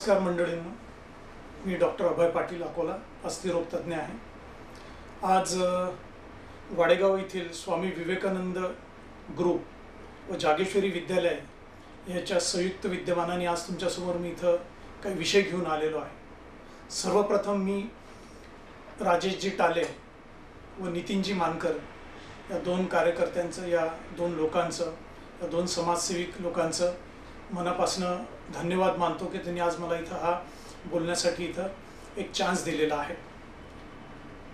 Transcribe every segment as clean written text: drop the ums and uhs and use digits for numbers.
नमस्कार मंडळींनो, मी डॉक्टर अभय पाटील अकोला, अस्थिरोग तज्ञ आहे. आज वाडेगाव येथील स्वामी विवेकानंद ग्रुप व जागेश्वरी विद्यालय याच्या संयुक्त विद्यमानाने आज तुमच्यासमोर मी इथं काही विषय घेऊन आलेलो आहे. सर्वप्रथम मी राजेशजी टाले व नितीनजी मानकर या दोन कार्यकर्त्यांचं, या दोन लोकांचं, या दोन समाजसेविक लोकांचं मनापासून धन्यवाद मानतो की त्यांनी आज मला इथं हा बोलण्यासाठी इथं एक चान्स दिलेला आहे.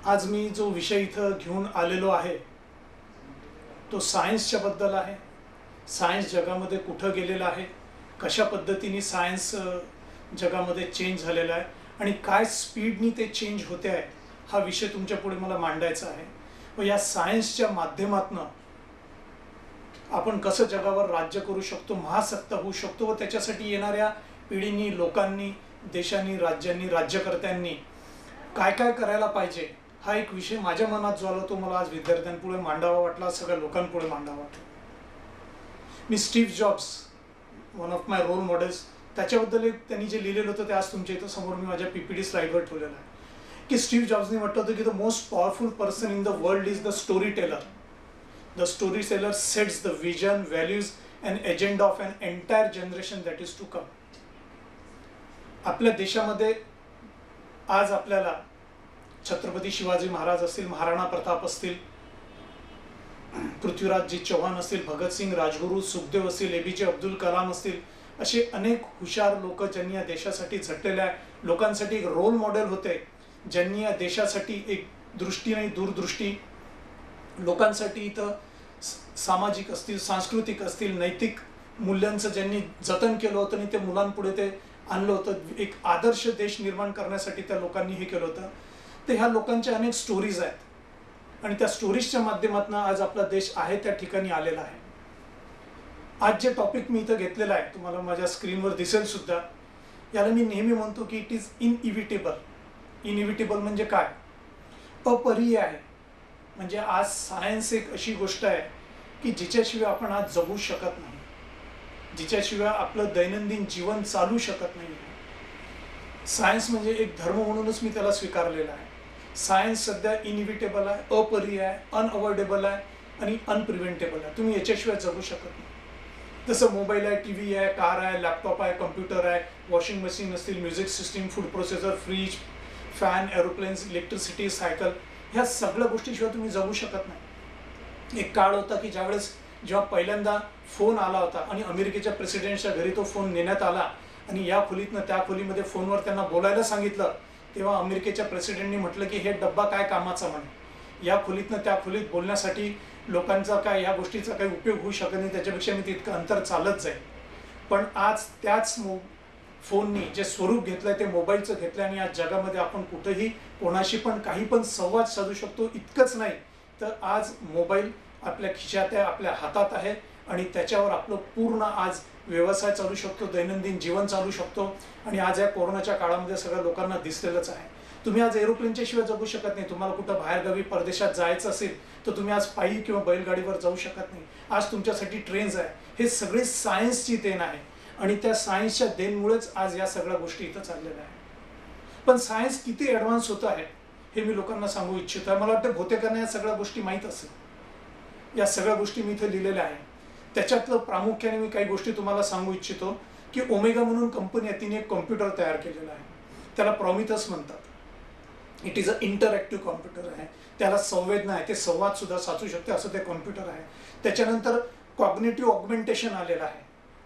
आज मी जो विषय इथं घेऊन आलेलो आहे तो सायन्सच्या बद्दल आहे. सायन्स जगामध्ये कुठं गेलेला आहे, कशा पद्धतीने सायन्स जगामध्ये चेंज झालेला आहे आणि काय स्पीडनी ते चेंज होते आहे, हा विषय तुमच्या पुढे मला मांडायचा आहे. व या सायन्सच्या माध्यमातून आपण कसं जगावर राज्य करू शकतो, महासत्ता होऊ शकतो व त्याच्यासाठी येणाऱ्या पिढींनी, लोकांनी, देशांनी, राज्यांनी, राज्यकर्त्यांनी काय काय करायला पाहिजे, हा एक विषय माझ्या मनात जो आला तो मला आज विद्यार्थ्यांपुढे मांडावा वाटला, सगळ्या लोकांपुढे मांडावा वाटला. मी Steve Jobs, one of my role models, त्याच्याबद्दल त्यांनी जे लिहिलेलं होतं ते आज तुमच्या इथं समोर मी माझ्या PPT स्लाइडवर ठेवलेलं आहे. की स्टीव्ह जॉब्सने म्हटलं होतं की the most powerful person in the world is the story teller. The storyteller sets the vision, values and agenda of an entire generation that is to come. आपल्या देशामध्ये आज आपल्याला छत्रपती शिवाजी महाराज असतील, महाराणा प्रताप असतील, पृथ्वीराजजी चव्हाण असतील, भगतसिंग, राजगुरू, सुखदेव असतील, APJ अब्दुल कलाम असतील, असे अनेक हुशार लोक ज्यांनी या देशासाठी झटलेल्या लोकांसाठी एक रोल मॉडेल होते, ज्यांनी या देशासाठी एक दृष्टी आणि दूरदृष्टी लोकांसाठी इथं सामाजिक असतील, सांस्कृतिक असतील, नैतिक मूल्यांचं ज्यांनी जतन केलं होतं आणि ते मुलांपुढे ते आणलं होतं, एक आदर्श देश निर्माण करण्यासाठी त्या लोकांनी हे केलं होतं. तर ह्या लोकांच्या अनेक स्टोरीज आहेत आणि त्या स्टोरीजच्या माध्यमातून आज आपला देश आहे त्या ठिकाणी आलेला आहे. आज जे टॉपिक मी इथं घेतलेलं आहे तुम्हाला माझ्या स्क्रीनवर दिसेल सुद्धा, याला मी नेहमी म्हणतो की इट इज इनइव्हिटेबल. इनइव्हिटेबल म्हणजे काय? अपरिहार्य आहे. म्हणजे आज सायन्स एक अशी गोष्ट आहे की जिच्याशिवाय आपण आज जगू शकत नाही, जिच्याशिवाय आपलं दैनंदिन जीवन चालू शकत नाही. सायन्स म्हणजे एक धर्म म्हणूनच मी त्याला स्वीकारलेला आहे. सायन्स सध्या इनइव्हिटेबल आहे, अपरिहार्य आहे, अनअवॉइडेबल आहे आणि अनप्रिव्हेंटेबल आहे. तुम्ही याच्याशिवाय जगू शकत नाही. जसं मोबाईल आहे, TV आहे, कार आहे, लॅपटॉप आहे, कम्प्युटर आहे, वॉशिंग मशीन असतील, music system, food processor, fridge, fan, aeroplanes, electricity, cycle, ह्या सगळ्या गोष्टीशिवाय तुम्ही जगू शकत नाही. एक काळ होता की जेव्हा पहिल्यांदा फोन आला होता आणि अमेरिकेच्या प्रेसिडेंटच्या घरी तो फोन नेण्यात आला आणि या खोलीतनं त्या खोलीमध्ये फोनवर त्यांना बोलायला सांगितलं, तेव्हा अमेरिकेच्या प्रेसिडेंटनी म्हटलं की हे डब्बा काय कामाचा म्हणे, या खोलीतनं त्या खोलीत बोलण्यासाठी लोकांचा काय या गोष्टीचा काही उपयोग होऊ शकत नाही, त्याच्यापेक्षा मी तितकं अंतर चालत जाईल. पण आज त्याच फोननी जे स्वरूप घेतलंय ते मोबाईलचं घेतलं आणि आज जगामध्ये आपण कुठेही कोणाशी पण काही पण संवाद साधू शकतो. इतकंच नाही तर आज मोबाईल आपल्या खिशात आहे, आपल्या हातात आहे आणि त्याच्यावर आपलं पूर्ण आज व्यवसाय चालू शकतो, दैनंदिन जीवन चालू शकतो. आणि आज या कोरोनाच्या काळामध्ये सगळ्या लोकांना दिसलेलंच आहे. तुम्ही आज एरोप्लेनच्या शिवाय जगू शकत नाही. तुम्हाला कुठं बाहेरगावी परदेशात जायचं असेल तर तुम्ही आज पायी किंवा बैलगाडीवर जाऊ शकत नाही. आज तुमच्यासाठी ट्रेन्स आहे. हे सगळे सायन्सची देण आहे आणि त्या सायन्सच्या देणमुळेच आज या सगळ्या गोष्टी इथं चाललेल्या आहेत. पण सायन्स किती ॲडव्हान्स होतं आहे हे मी लोकांना सांगू इच्छितो आहे. मला वाटतं बहुतेकांना या सगळ्या गोष्टी माहीत असेल. या सगळ्या गोष्टी मी इथं लिहिलेल्या आहे. त्याच्यातलं प्रामुख्याने मी काही गोष्टी तुम्हाला सांगू इच्छितो की ओमेगा म्हणून कंपनी आहे, तिने एक कॉम्प्युटर तयार केलेला आहे. त्याला प्रॉमिथस म्हणतात. It is a interactive computer आहे. त्याला संवेदना आहे, ते संवाद सुद्धा साधू शकते असं ते कॉम्प्युटर आहे. त्याच्यानंतर कॉग्निटिव्ह ऑगमेंटेशन आलेलं आहे.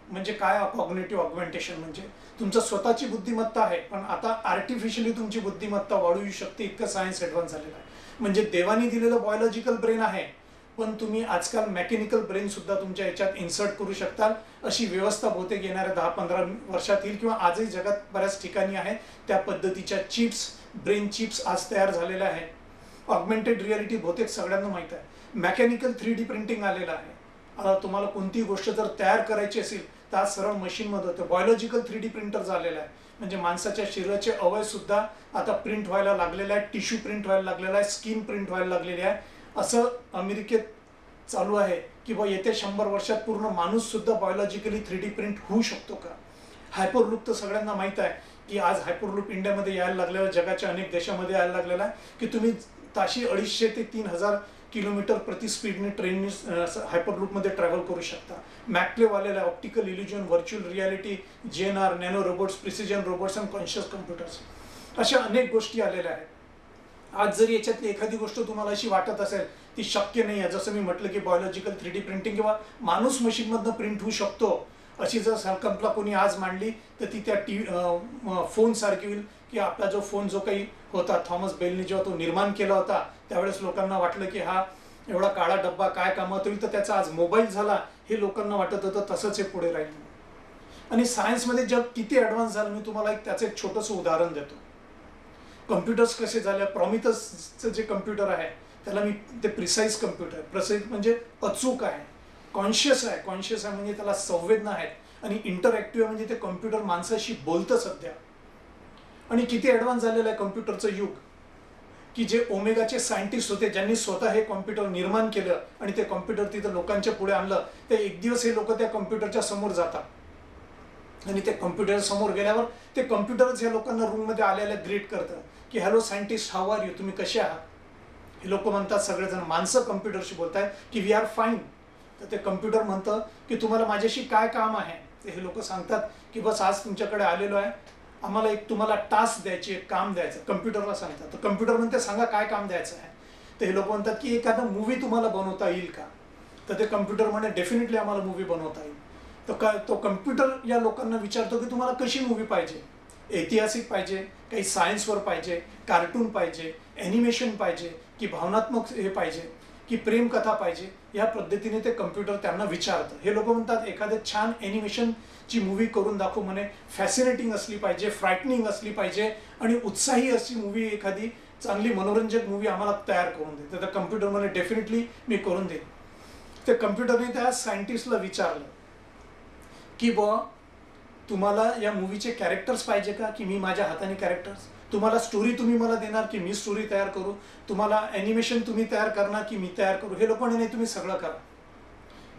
म्हणजे काय कॉग्निटिव्ह ऑगमेंटेशन? म्हणजे तुमचं स्वतःची बुद्धिमत्ता आहे पण आता आर्टिफिशियली तुमची बुद्धिमत्ता वाढू शकते, इतकं सायन्स ॲडव्हान्स झालेलं आहे. म्हणजे देवानी दिलेलं बायोलॉजिकल ब्रेन आहे पण तुम्ही आजकाल मेकॅनिकल ब्रेन सुद्धा तुमच्या याच्यात इन्सर्ट करू शकता. अशी व्यवस्था बहुतेक येणाऱ्या 10-15 वर्षात येईल किंवा आजही जगात बऱ्याच ठिकाणी आहे. त्या पद्धतीच्या चिप्स, ब्रेन चिप्स आज तयार झालेल्या आहे. ऑगमेंटेड रियालिटी बहुतेक सगळ्यांना माहीत आहे. मेकॅनिकल 3D प्रिंटिंग आलेलं आहे. आता तुम्हाला कोणती गोष्ट जर तयार करायची असेल तर आज सरळ मशीनमध्ये होतं. बायोलॉजिकल 3D प्रिंटर झालेलं आहे. म्हणजे माणसाच्या शरीराचे अवयव सुद्धा आता प्रिंट व्हायला लागलेले आहेत, टिश्यू प्रिंट व्हायला लागलेला आहे, स्किन प्रिंट व्हायला लागलेली आहे. असं अमेरिकेत चालू आहे की बा येत्या 100 वर्षात पूर्ण माणूस सुद्धा बायोलॉजिकली 3D प्रिंट होऊ शकतो का? हायपरलूप तर सगळ्यांना माहीत आहे की आज हायपरलूप इंडियामध्ये यायला लागलेला, जगाच्या अनेक देशामध्ये यायला लागलेला आहे, की तुम्ही ताशी 250 ते 3000 किलोमीटर प्रति स्पीडने ट्रेनने हायपरलूपमध्ये ट्रॅव्हल करू शकता. मॅकलेव आलेला, optical illusion, virtual reality, GNR, nano robots, precision robots and conscious computers, अशा अनेक गोष्टी आलेल्या आहेत. आज जर याच्यातली एखादी गोष्ट तुम्हाला अशी वाटत असेल ती शक्य नाही आहे, जसं मी म्हटलं की बायोलॉजिकल 3D प्रिंटिंग किंवा माणूस मशीनमधनं प्रिंट होऊ शकतो, अशी जर संकल्पना कोणी आज मांडली तर ती त्या फोन सारखी होईल. की आपला जो फोन जो काही होता, थॉमस बेलनी जेव्हा तो निर्माण केला होता त्यावेळेस लोकांना वाटलं की हा एवढा काळा डब्बा काय कामात होईल, तर त्याचा आज मोबाईल झाला हे लोकांना वाटत होतं. तसंच हे पुढे राहील. आणि सायन्समध्ये जग किती ॲडव्हान्स झालं, मी तुम्हाला त्याचं एक छोटंसं उदाहरण देतो. कम्प्युटर्स कसे झाले, प्रॉमिथसचं जे कम्प्युटर आहे त्याला मी ते प्रिसाईज कम्प्युटर, प्रिसाईज म्हणजे अचूक आहे, कॉन्शियस आहे, कॉन्शियस आहे म्हणजे त्याला संवेदना आहेत, आणि इंटरॅक्टिव्ह म्हणजे ते कम्प्युटर माणसाशी बोलतं सध्या. आणि किती ॲडव्हान्स झालेलं आहे कम्प्युटरचं युग, की जे ओमेगाचे सायंटिस्ट होते ज्यांनी स्वतः हे कॉम्प्युटर निर्माण केलं आणि ते कॉम्प्युटर तिथं लोकांच्या पुढे आणलं, ते एक दिवस हे लोक त्या कॉम्प्युटरच्या समोर जातात आणि ते कॉम्प्युटर समोर गेल्यावर ते कॉम्प्युटरच या लोकांना रूममध्ये आलेल्या ग्रीट करतं की hello scientist, how are you, तुम्ही कसे आहात. हे लोक म्हणतात, सगळेजण माणसं कम्प्युटरशी बोलतायत की वी आर फाईन. तर ते कम्प्युटर म्हणतं की तुम्हाला माझ्याशी काय काम आहे. तर हे लोक सांगतात की बस आज तुमच्याकडे आलेलो आहे, आम्हाला एक तुम्हाला टास्क द्यायची, एक काम द्यायचं. कम्प्युटरला सांगतात. तर कम्प्युटर म्हणते सांगा काय काम द्यायचं आहे. तर हे लोक म्हणतात की एखादा मूवी तुम्हाला बनवता येईल का. तर ते कम्प्युटर म्हणे डेफिनेटली आम्हाला मूवी बनवता येईल. तर तो कम्प्युटर या लोकांना विचारतो की तुम्हाला कशी मूवी पाहिजे, ऐतिहासिक पाहिजे, काही सायन्सवर पाहिजे, कार्टून पाहिजे, ॲनिमेशन पाहिजे, की भावनात्मक हे पाहिजे, की प्रेमकथा पाहिजे. या पद्धतीने ते कम्प्युटर त्यांना विचारतं. हे लोक म्हणतात एखाद्या छान ॲनिमेशनची मूवी करून दाखव म्हणे, फॅसिनेटिंग असली पाहिजे, फ्रायटनिंग असली पाहिजे आणि उत्साही अशी मूवी, एखादी चांगली मनोरंजक मूवी आम्हाला तयार करून दे. तर कम्प्युटर म्हणे डेफिनेटली मी करून देईन. ते कम्प्युटरने त्या सायंटिस्टला विचारलं की बुवा तुम्हाला या मूवीचे कॅरेक्टर्स पाहिजे का, की मी माझ्या हाताने कॅरेक्टर्स, तुम्हाला स्टोरी तुम्ही मला देणार की मी स्टोरी तयार करू, तुम्हाला ॲनिमेशन तुम्ही तयार करणार की मी तयार करू. हे लोक नाही, तुम्ही सगळं करा.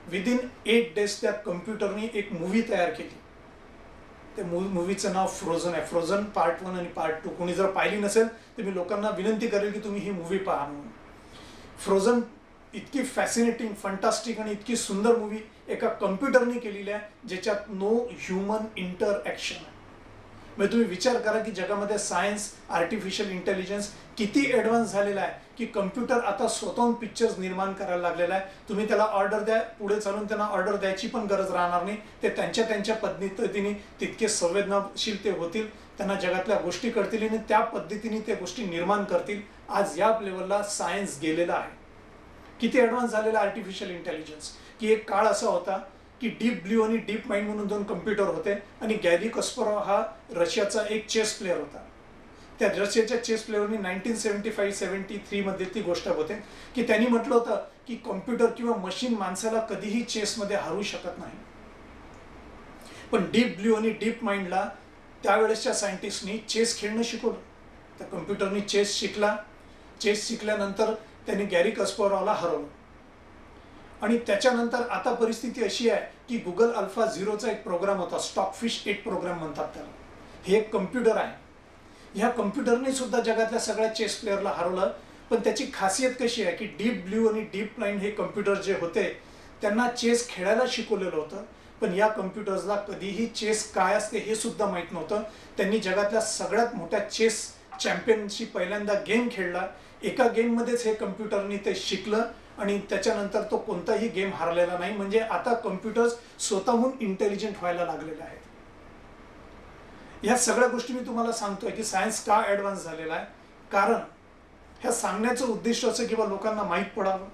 विदिन 8 days त्या कम्प्युटरने एक मूवी तयार केली. त्या मूवीचं नाव फ्रोझन आहे. फ्रोझन पार्ट 1 आणि पार्ट 2. कोणी जर पाहिली नसेल तर मी लोकांना विनंती करेल की तुम्ही ही मूवी पहा म्हणून. फ्रोझन इतकी फॅसिनेटिंग, फंटास्टिक आणि इतकी सुंदर मूवी एका कम्प्युटरने केलेली आहे ज्याच्यात नो ह्युमन इंटरॲक्शन आहे. म्हणजे तुम्ही विचार करा की जगामध्ये सायन्स, आर्टिफिशियल इंटेलिजन्स किती ॲडव्हान्स झालेला आहे की कम्प्युटर आता स्वतःहून पिक्चर्स निर्माण करायला लागलेला आहे. तुम्ही त्याला ऑर्डर द्या, पुढे चालून त्यांना ऑर्डर द्यायची पण गरज राहणार नाही. ते त्यांच्या पद्धतीने तितके संवेदनशील ते होतील, त्यांना जगातल्या गोष्टी कळतील आणि त्या पद्धतीने त्या गोष्टी निर्माण करतील. आज या लेवलला सायन्स गेलेला आहे. किती ॲडव्हान्स झालेला आर्टिफिशियल इंटेलिजन्स, की एक काळ असा होता की डीप ब्ल्यू आणि डीप माइंड म्हणून 2 कम्प्युटर होते आणि गॅरी कस्परोव हा रशियाचा एक चेस प्लेअर होता. त्या रशियाच्या चेस प्लेअरनी 1975-73 मध्ये ती गोष्ट होते की त्यांनी म्हटलं होतं की कॉम्प्युटर किंवा मशीन माणसाला कधीही चेसमध्ये हरू शकत नाही. पण डीप ब्ल्यू आणि डीप माइंडला त्यावेळेसच्या सायंटिस्टनी चेस खेळणं शिकवलं. त्या कम्प्युटरनी चेस शिकला. चेस शिकल्यानंतर त्यांनी गॅरी कस्परोवला हरवलं. आणि त्याच्यानंतर आता परिस्थिती अशी आहे की गुगल अल्फा 0चा एक प्रोग्राम होता, स्टॉकफिश 8 प्रोग्राम म्हणतात त्याला. हे एक कम्प्युटर आहे. ह्या कम्प्युटरने सुद्धा जगातल्या सगळ्या चेस प्लेअरला हरवलं. पण त्याची खासियत कशी आहे की डीप ब्ल्यू आणि डीप माइंड हे कम्प्युटर जे होते त्यांना चेस खेळायला शिकवलेलं होतं, पण या कम्प्युटर्सला कधीही चेस काय असते हे सुद्धा माहीत नव्हतं. त्यांनी जगातल्या सगळ्यात मोठ्या चेस चॅम्पियनशी पहिल्यांदा गेम खेळला. एका गेममध्येच हे कम्प्युटरनी ते शिकलं आणि त्याच्यानंतर तो कोणताही गेम हारलेला नाही. म्हणजे आता कम्प्युटर्स स्वतःहून इंटेलिजंट व्हायला लागलेले आहेत. ह्या सगळ्या गोष्टी मी तुम्हाला सांगतोय की सायन्स का ॲडव्हान्स झालेला आहे, कारण ह्या सांगण्याचं उद्दिष्ट असं किंवा लोकांना माहीत पडावं,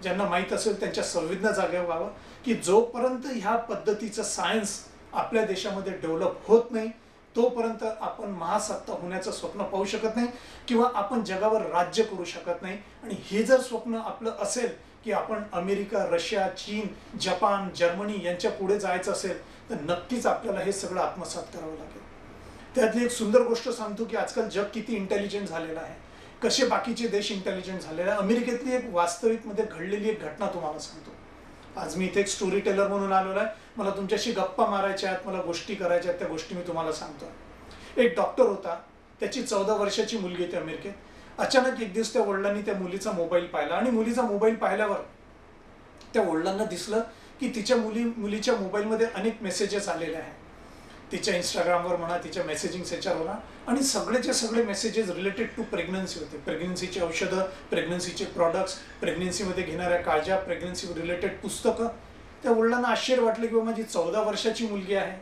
ज्यांना माहीत असेल त्यांच्या संवेदना जागे व्हावं, की जोपर्यंत ह्या पद्धतीचं सायन्स आपल्या देशामध्ये डेव्हलप होत नाही तोपर्यंत आपण महासत्ता होण्याचं स्वप्न पाहू शकत नाही किंवा आपण जगावर राज्य करू शकत नाही. आणि हे जर स्वप्न आपलं असेल की आपण अमेरिका, रशिया, चीन, जपान, जर्मनी यांच्या पुढे जायचं असेल तर नक्कीच आपल्याला हे सगळं आत्मसात करावं लागेल. त्यातली एक सुंदर गोष्ट सांगतो की आजकाल जग किती इंटेलिजंट झालेलं आहे, कसे बाकीचे देश इंटेलिजंट झालेले आहे. अमेरिकेतली एक वास्तविकमध्ये घडलेली एक घटना तुम्हाला सांगतो. आज मी इथे एक स्टोरी टेलर म्हणून आलेलो आहे. मला तुमच्याशी गप्पा मारायच्या आहेत, मला गोष्टी करायच्या आहेत, त्या गोष्टी मी तुम्हाला सांगतो. एक डॉक्टर होता, त्याची 14 वर्षाची मुलगी होती अमेरिकेत. अचानक एक दिवस त्या वडिलांनी त्या मुलीचा मोबाईल पाहिला आणि मुलीचा मोबाईल पाहिल्यावर त्या वडिलांना दिसलं की तिच्या मुलीच्या मोबाईलमध्ये अनेक मेसेजेस आलेले आहेत. तिच्या इंस्टाग्रामवर म्हणा, तिच्या मेसेजिंग सेचरवर म्हणा, आणि सगळेचे सगळे मेसेजेस रिलेटेड टू प्रेग्नन्सी होते. प्रेग्नन्सीची औषधं, प्रेग्नन्सीचे प्रॉडक्ट्स, प्रेग्नन्सीमध्ये घेणाऱ्या काळज्या, प्रेग्नन्सी रिलेटेड पुस्तकं. त्या वडिलांना आश्चर्य वाटलं की माझी 14 वर्षाची मुलगी आहे,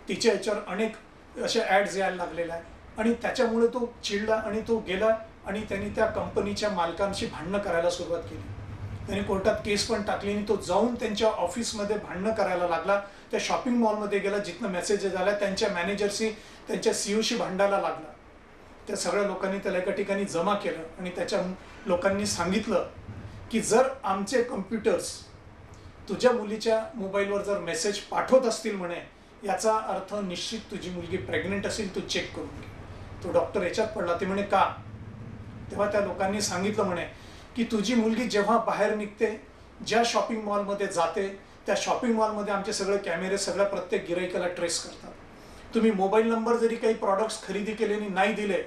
तिच्या याच्यावर अनेक अशा ॲड्स यायला लागलेल्या आहेत. आणि त्याच्यामुळे तो चिडला आणि तो गेला आणि त्यांनी त्या कंपनीच्या मालकांशी भांडणं करायला सुरुवात केली. त्यांनी कोर्टात केस पण टाकली आणि तो जाऊन त्यांच्या ऑफिसमध्ये भांडणं करायला लागला. त्या शॉपिंग मॉलमध्ये गेला जिथनं मेसेजेस आल्या, त्यांच्या मॅनेजरशी, त्यांच्या सीईओशी भांडायला लागला. त्या सगळ्या लोकांनी त्याला एका ठिकाणी जमा केलं आणि त्याच्या लोकांनी सांगितलं की जर आमचे कम्प्युटर्स तुझ्या मुलीच्या मोबाईलवर जर मेसेज पाठवत असतील म्हणे, याचा अर्थ निश्चित तुझी मुलगी प्रेग्नेंट असेल, तू चेक करून घे. तो डॉक्टर याच्यात पडला. ते म्हणे का? तेव्हा त्या लोकांनी सांगितलं म्हणे की तुझी मुलगी जेव्हा बाहेर निघते, ज्या शॉपिंग मॉलमध्ये जाते, त्या शॉपिंग मॉलमध्ये आमचे सगळे कॅमेरे सगळ्या प्रत्येक गिराईकाला ट्रेस करतात. तुम्ही मोबाईल नंबर जरी काही प्रॉडक्ट्स खरेदी केले आणि नाही दिले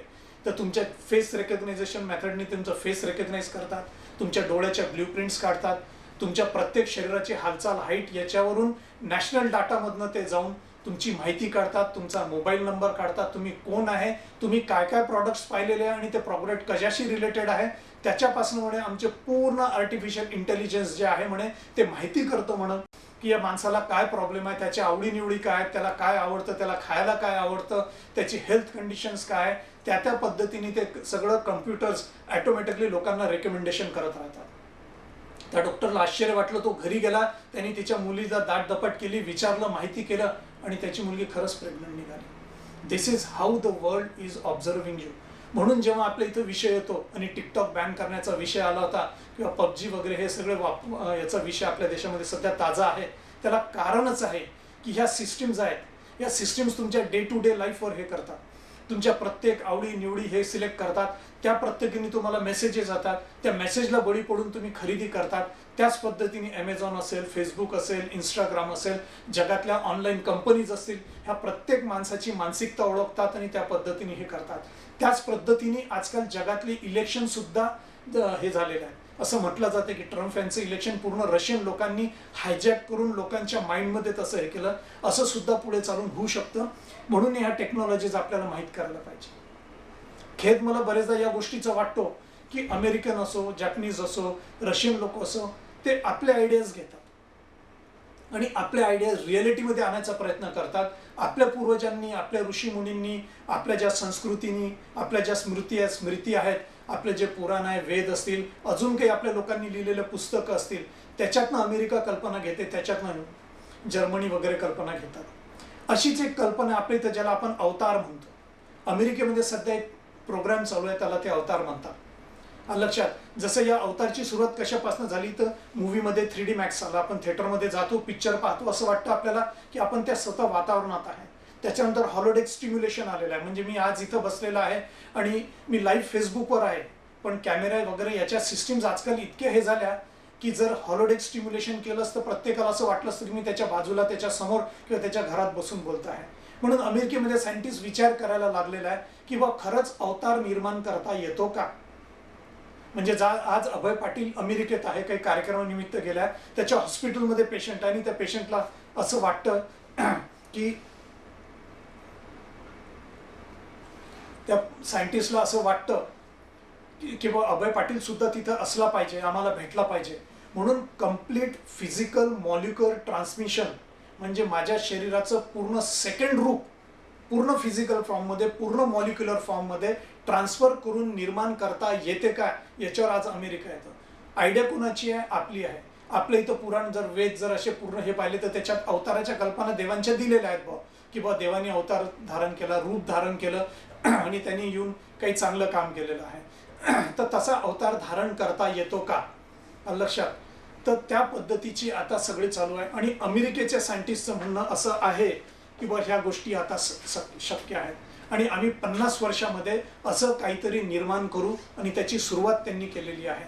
तर तुमच्या फेस रेकग्नायझेशन मेथडनी तुमचं फेस रेकग्नाइज करतात, तुमच्या डोळ्याच्या ब्ल्यूप्रिंट्स काढतात, तुमच्या प्रत्येक शरीराची हालचाल, हाईट याच्यावरून नॅशनल डाटामधनं ते जाऊन तुमची माहिती काढतात, तुमचा मोबाईल नंबर काढतात, तुम्ही कोण आहे, तुम्ही काय काय प्रॉडक्ट्स पाहिलेले आहे आणि ते प्रॉडक्ट कशाशी रिलेटेड आहे त्याच्यापासून म्हणे आमचे पूर्ण आर्टिफिशियल इंटेलिजन्स जे आहे म्हणे ते माहिती करतो म्हणून की या माणसाला काय प्रॉब्लेम आहे, त्याच्या आवडीनिवडी काय आहेत, त्याला काय आवडतं, त्याला खायला काय आवडतं, त्याची हेल्थ कंडिशन्स काय आहे, त्या पद्धतीने ते सगळं कम्प्युटर्स ॲटोमॅटिकली लोकांना रेकमेंडेशन करत राहतात. त्या डॉक्टरला आश्चर्य वाटलं. तो घरी गेला, त्यांनी तिच्या मुलीचा दाटदपट केली, विचारलं, माहिती केलं आणि त्याची मुलगी खरंच प्रेग्नंट निघाली. This is how the world is observing you. म्हणून जेव्हा आपल्या इथं विषय येतो आणि टिकटॉक बॅन करण्याचा विषय आला होता किंवा पबजी वगैरे हे सगळे याचा विषय आपल्या देशामध्ये सध्या ताजा आहे, त्याला कारणच आहे की ह्या सिस्टीम्स आहेत, या सिस्टीम्स तुमच्या डे टू डे लाईफवर हे करतात. तुमच्या प्रत्येक आवडी निवडी हे सिलेक्ट करतात, त्या प्रत्येकीने तुम्हाला मेसेजेस जातात, त्या मेसेजला बळी पडून तुम्ही खरेदी करतात. त्याच पद्धतीने ॲमेझॉन असेल, फेसबुक असेल, इंस्टाग्राम असेल, जगातल्या ऑनलाईन कंपनीज असतील, ह्या प्रत्येक माणसाची मानसिकता ओळखतात आणि त्या पद्धतीने हे करतात. त्याच पद्धतीने आजकाल जगातली इलेक्शन सुद्धा हे झालेलं आहे. असं म्हटलं जातं की ट्रम्प यांचं इलेक्शन पूर्ण रशियन लोकांनी हायजॅक करून लोकांच्या माइंडमध्ये तसं हे केलं, असं सुद्धा पुढे चालून होऊ शकतं. म्हणून ह्या टेक्नॉलॉजीज आपल्याला माहीत करायला पाहिजे. खेद मला बरेचदा या गोष्टीचा वाटतो की अमेरिकन असो, जॅपनीज असो, रशियन लोक असो, ते आपले आयडियाज घेतात आणि आपल्या आयडियाज रिॲलिटीमध्ये आणायचा प्रयत्न करतात. आपल्या पूर्वजांनी, आपल्या ऋषीमुनींनी, आपल्या ज्या संस्कृतीनी, आपल्या ज्या स्मृती आहेत, आपले जे पुराण आहे, वेद असतील, अजून काही आपल्या लोकांनी लिहिलेले पुस्तकं असतील, त्याच्यातनं अमेरिका कल्पना घेते, त्याच्यातनं जर्मनी वगैरे कल्पना घेतात. अशीच एक कल्पना आपल्या इथं ज्याला आपण अवतार म्हणतो. अमेरिकेमध्ये सध्या एक प्रोग्राम चालू आहे, त्याला ते अवतार म्हणतात. लक्षात, जसं या अवतारची सुरुवात कशापासून झाली तर मूवीमध्ये 3D मॅक्स आला. आपण थिएटरमध्ये जातो, पिक्चर पाहतो, असं वाटतं आपल्याला की आपण त्या स्वतः वातावरणात आहे. त्याच्यानंतर हॉलोडेक स्टिम्युलेशन आलेलं आहे, म्हणजे मी आज इथं बसलेला आहे आणि मी लाईव्ह फेसबुकवर आहे, पण कॅमेरा वगैरे याच्या सिस्टीम्स आजकाल इतक्या हे झाल्या की जर हॉलोडेक स्टिम्युलेशन केलं असतं प्रत्येकाला असं वाटलं असतं की मी त्याच्या बाजूला, त्याच्या समोर किंवा त्याच्या घरात बसून बोलत आहे. म्हणून अमेरिकेमध्ये सायंटिस्ट विचार करायला लागलेला आहे की बा खरंच अवतार निर्माण करता येतो का. म्हणजे आज अभय पाटील अमेरिकेत आहे, काही कार्यक्रमानिमित्त गेल्या, त्याच्या हॉस्पिटलमध्ये पेशंट आहे आणि त्या पेशंटला असं वाटतं की त्या सायंटिस्टला असं वाटतं की बा अभय पाटील सुद्धा तिथं असला पाहिजे, आम्हाला भेटला पाहिजे. म्हणून कम्प्लीट फिजिकल मॉलिक्युलर ट्रान्समिशन, म्हणजे माझ्या शरीराचं पूर्ण सेकंड रूप पूर्ण फिजिकल फॉर्ममध्ये, पूर्ण मॉलिक्युलर फॉर्ममध्ये ट्रान्सफर करून निर्माण करता येते का, याच्यावर आज अमेरिका येतं. आयडिया कोणाची आहे? आपली आहे. आपल्या इथं पुराण जर वेद जर असे पूर्ण हे पाहिले तर त्याच्यात अवताराच्या कल्पना देवांच्या दिलेल्या आहेत बा, की बा देवाने अवतार धारण केला, रूप धारण केलं आणि त्यांनी येऊन काही चांगलं काम केलेलं आहे. तर तसा अवतार धारण करता येतो का, लक्षात. तर त्या पद्धतीची आता सगळे चालू आहे आणि अमेरिकेच्या सायंटिस्टचं म्हणणं असं आहे की बा ह्या गोष्टी आता शक्य आहेत आणि आम्ही 50 वर्षामध्ये असं काहीतरी निर्माण करू आणि त्याची सुरुवात त्यांनी केलेली आहे.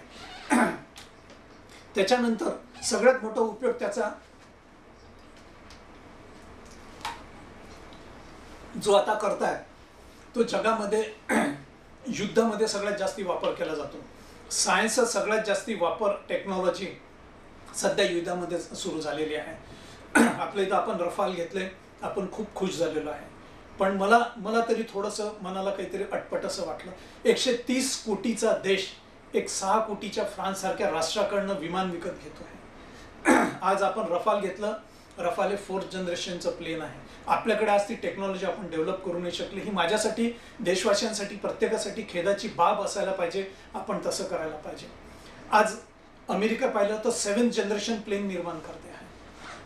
त्याच्यानंतर सगळ्यात मोठा उपयोग त्याचा जो आता करतायत तो जगामध्ये युद्धामध्ये सगळ्यात जास्ती वापर केला जातो. सायन्सचा सगळ्यात जास्ती वापर टेक्नॉलॉजी सध्या युद्धामध्ये सुरू झालेली आहे. आपल्या इथं आपण रफाल घेतले, आपण खूप खुश झालेलो आहे. पण मला तरी थोडंसं मनाला काहीतरी अटपट असं वाटलं. 130 कोटीचा देश एक 6 कोटीच्या फ्रान्स सारख्या राष्ट्राकडनं विमान विकत घेतो आहे. आज आपण रफाल घेतलं. रफाल हे 4th जनरेशनचं प्लेन आहे. आपल्याकडे आज ती टेक्नॉलॉजी आपण डेव्हलप करू नाही शकली. ही माझ्यासाठी, देशवासियांसाठी, प्रत्येकासाठी खेदाची बाब असायला पाहिजे. आपण तसं करायला पाहिजे. आज अमेरिका पाहिलं तर 7th जनरेशन प्लेन निर्माण करते आहे.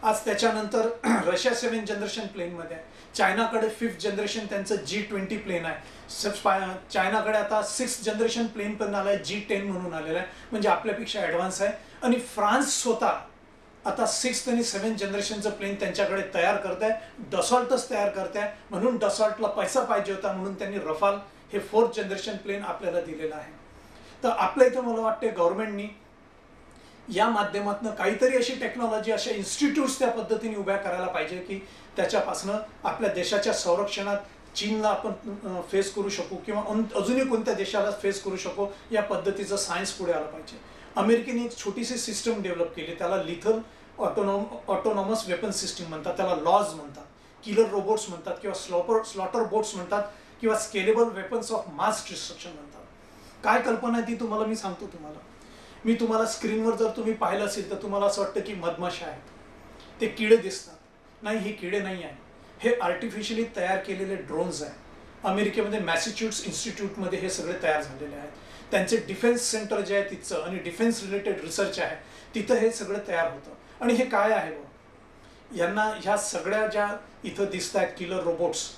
आज त्याच्यानंतर रशिया 7th जनरेशन प्लेनमध्ये आहे. चायनाकडे 5th जनरेशन त्यांचं G20 प्लेन आहे. चायनाकडे आता 6th जनरेशन प्लेन पण आलाय, G10 म्हणून आलेला आहे. म्हणजे आपल्यापेक्षा ॲडव्हान्स आहे. आणि फ्रान्स स्वतः आता 6th आणि 7th जनरेशनचं प्लेन त्यांच्याकडे तयार करत आहे. डसॉल्टच तयार करत आहे. म्हणून डसॉल्टला पैसा पाहिजे होता, म्हणून त्यांनी रफाल हे 4th जनरेशन प्लेन आपल्याला दिलेलं आहे. तर आपल्या इथं मला वाटते गव्हर्नमेंटनी या माध्यमातून काहीतरी अशी टेक्नॉलॉजी, अशा इन्स्टिट्यूट्स त्या पद्धतीने उभ्या करायला पाहिजे की त्याच्यापासून आपल्या देशाच्या संरक्षणात चीनला आपण फेस करू शकू किंवा अजूनही कोणत्या देशाला फेस करू शकू, या पद्धतीचं सायन्स पुढे आलं पाहिजे. अमेरिकेने एक छोटीशी सिस्टम डेव्हलप केली, त्याला लिथल ऑटोनॉमस वेपन सिस्टीम म्हणतात, त्याला लॉज म्हणतात, किलर रोबोट्स म्हणतात किंवा स्लॉटर बोट्स म्हणतात किंवा scalable weapons of mass destruction म्हणतात. काय कल्पना आहे ती तुम्हाला मी सांगतो. मी तुम्हाला स्क्रीनवर जर तुम्ही पाहिलं असेल तर तुम्हाला असं वाटतं की मधमाशा आहेत, ते किडे दिसतात. नाही, हे किडे नाही आहे. हे आर्टिफिशियली तयार केलेले ड्रोन्स आहे. अमेरिकेमध्ये मॅसेच्युट्स इन्स्टिट्यूटमध्ये हे सगळे तयार झालेले आहेत. त्यांचे डिफेन्स सेंटर जे आहे तिथचं आणि डिफेन्स रिलेटेड रिसर्च आहे तिथं हे सगळं तयार होतं. आणि हे काय आहे यांना ह्या सगळ्या ज्या इथं दिसत आहेत किलर रोबोट्स,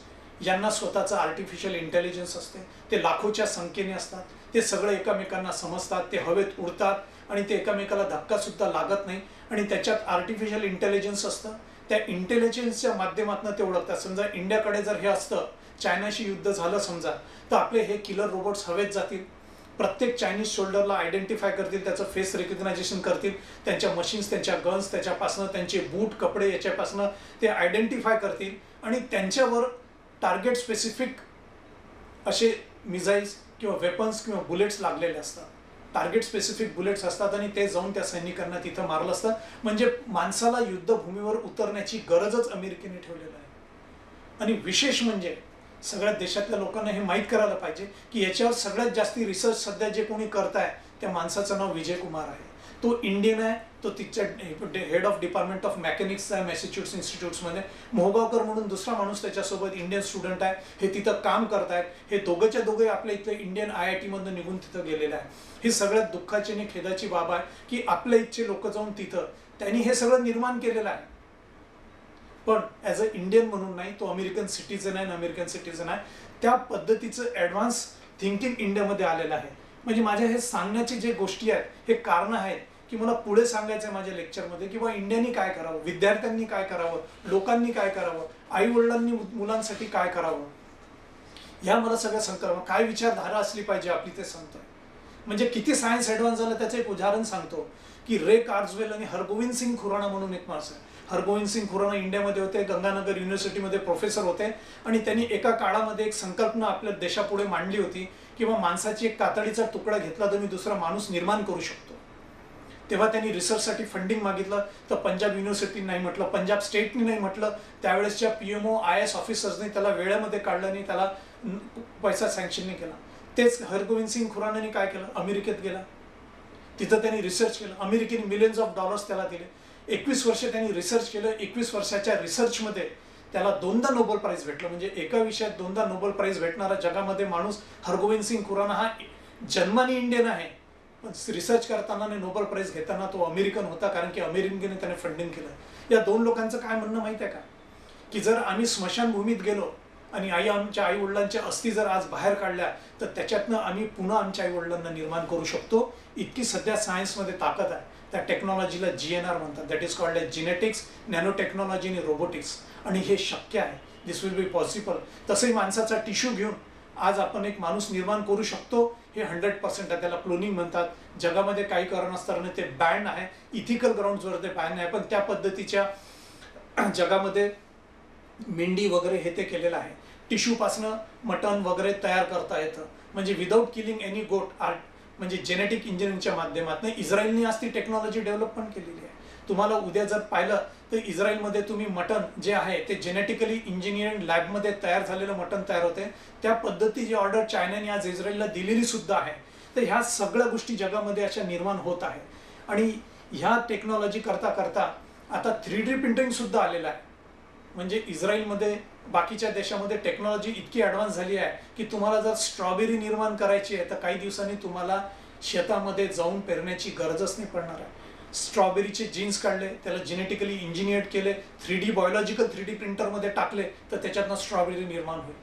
यांना स्वतःचं आर्टिफिशियल इंटेलिजन्स असते. ते लाखोच्या संख्येने असतात. ते सगळे एकमेकांना समजतात, ते हवेत उडतात आणि ते एकमेकाला धक्का सुद्धा लागत नाही. आणि त्याच्यात आर्टिफिशियल इंटेलिजन्स असतं. त्या इंटेलिजन्सच्या माध्यमातून ते ओळखतात. समजा इंडियाकडे जर हे असतं, चायनाशी युद्ध झालं समजा, तर आपले हे किलर रोबोट्स हवेत जातील, प्रत्येक चायनीज शोल्डरला आयडेंटिफाय करतील, त्याचं फेस रिकग्नायझेशन करतील, त्यांच्या मशीन्स, त्यांच्या गन्स, त्याच्यापासनं त्यांचे बूट, कपडे याच्यापासनं ते आयडेंटिफाय करतील आणि त्यांच्यावर टार्गेट स्पेसिफिक असे मिसाईल्स किंवा वेपन्स किंवा बुलेट्स लागलेले असतात. टार्गेट स्पेसिफिक बुलेट्स असतात आणि ते जाऊन त्या सैनिकांना तिथं मारलं असतं. म्हणजे माणसाला युद्धभूमीवर उतरण्याची गरजच अमेरिकेने ठेवलेलं आहे. आणि विशेष म्हणजे सगळ्या देशातल्या लोकांना हे माहीत करायला पाहिजे की याच्यावर सगळ्यात जास्ती रिसर्च सध्या जे कोणी करताय त्या माणसाचं नाव विजय कुमार आहे. तो इंडियन आहे. तो तिच्या head of department of mechanics आहे मॅसेच्युट्स इन्स्टिट्यूट्समध्ये. मोहगावकर म्हणून दुसरा माणूस त्याच्यासोबत इंडियन स्टुडंट आहे. हे तिथं काम करतायत. हे दोघंच्या दोघे आपल्या इथले इंडियन IIT मधून निघून तिथं गेलेले आहे. ही सगळ्यात दुःखाची आणि खेदाची बाब आहे की आपल्या इथचे लोक जाऊन तिथं त्यांनी हे सगळं निर्माण केलेलं आहे. पण ॲज अ इंडियन म्हणून नाही, तो अमेरिकन सिटीजन आहे. अमेरिकन सिटीजन आहे. त्या पद्धतीचं ॲडव्हान्स थिंकिंग इंडियामध्ये आलेलं आहे. म्हणजे माझ्या हे सांगण्याची जे गोष्टी आहेत, हे कारणं आहेत की मला पुढे सांगायचं आहे माझ्या लेक्चरमध्ये की बा इंडियानी काय करावं, विद्यार्थ्यांनी काय करावं, लोकांनी काय करावं, आईवडिलांनी मुलांसाठी काय करावं, ह्या मला सगळ्या संकल्पना, काय विचारधारा असली पाहिजे आपली ते सांगतोय. म्हणजे किती सायन्स ॲडव्हान्स झालं त्याचं एक उदाहरण सांगतो की रे कार्झवेल आणि हरगोविंद सिंग खुराना म्हणून एक माणूस आहे. हरगोविंद सिंग खुराना इंडियामध्ये होते, गंगानगर युनिव्हर्सिटीमध्ये प्रोफेसर होते आणि त्यांनी एका काळामध्ये एक संकल्पना आपल्या देशापुढे मांडली होती किंवा माणसाची एक कातडीचा तुकडा घेतला तर मी दुसरा माणूस निर्माण करू शकतो. तेव्हा त्यांनी रिसर्चसाठी फंडिंग मागितलं तर पंजाब युनिव्हर्सिटीने नाही म्हटलं, पंजाब स्टेटने नाही म्हटलं, त्यावेळेसच्या PMO IAS ऑफिसर्सने त्याला वेळेमध्ये काढलं आणि त्याला पैसा सँक्शन नाही केला. तेच हरगोविंद सिंग खुरानाने काय केलं, अमेरिकेत गेला, तिथं त्यांनी रिसर्च केलं. अमेरिकेने मिलियन्स ऑफ डॉलर्स त्याला दिले. 21 वर्ष त्यांनी रिसर्च केलं. 21 वर्षाच्या रिसर्चमध्ये त्याला 2दा नोबेल प्राइज भेटलं. म्हणजे एका विषयात 2दा नोबेल प्राइज भेटणारा जगामध्ये माणूस हरगोविंद सिंग खुराना हा जन्माने इंडियन आहे, पण रिसर्च करताना आणि नोबेल प्राइज घेताना तो अमेरिकन होता, कारण की अमेरिकेने त्याने फंडिंग केलं. या दोन लोकांचं काय म्हणणं माहिती आहे का, की जर आम्ही स्मशानभूमीत गेलो आणि आमच्या आई वडिलांच्या अस्थी जर आज बाहेर काढल्या तर त्याच्यातनं आम्ही पुन्हा आमच्या आई वडिलांना निर्माण करू शकतो. इतकी सध्या सायन्समध्ये ताकद आहे. त्या टेक्नॉलॉजीला GNR म्हणतात, that is called as genetics, nano technology आणि रोबोटिक्स. आणि हे शक्य आहे. This will be possible. तसंही माणसाचा टिश्यू घेऊन आज आपण एक माणूस निर्माण करू शकतो. हे 100% आहे. त्याला क्लोनिंग म्हणतात. जगामध्ये काही कारणास्तराने ते बॅन आहे, इथिकल ग्राउंड्सवर ते बॅन आहे, पण त्या पद्धतीच्या जगामध्ये मेंढी वगैरे हे ते केलेलं आहे. टिश्यूपासनं मटण वगैरे तयार करता येतं, म्हणजे विदाऊट किलिंग एनी गोट आर्ट, म्हणजे जेनेटिक इंजिनिअरिंगच्या माध्यमातून इस्रायलने आज ती टेक्नॉलॉजी डेव्हलप पण केलेली आहे. तुम्हाला उद्या जर पाहिलं तर इस्रायलमध्ये तुम्ही मटण जे आहे ते जेनेटिकली इंजिनिअरिंग लॅबमध्ये तयार झालेलं मटण तयार होते. त्या पद्धतीची ऑर्डर चायनाने आज इस्रायलला दिलेली सुद्धा आहे. तर ह्या सगळ्या गोष्टी जगामध्ये अशा निर्माण होत आहे. आणि ह्या टेक्नॉलॉजी करता करता आता 3D प्रिंटिंग सुद्धा आलेलं आहे. म्हणजे इस्रायलमध्ये बाकीच्या देशामध्ये टेक्नॉलॉजी इतकी ॲडव्हान्स झाली आहे की तुम्हाला जर स्ट्रॉबेरी निर्माण करायची आहे तर काही दिवसांनी तुम्हाला शेतामध्ये जाऊन पेरण्याची गरजच नाही पडणार आहे. स्ट्रॉबेरीचे जीन्स काढले, त्याला जेनेटिकली इंजिनिअर्ड केले, 3D बायोलॉजिकल 3D प्रिंटरमध्ये टाकले तर त्याच्यातनं स्ट्रॉबेरी निर्माण होईल.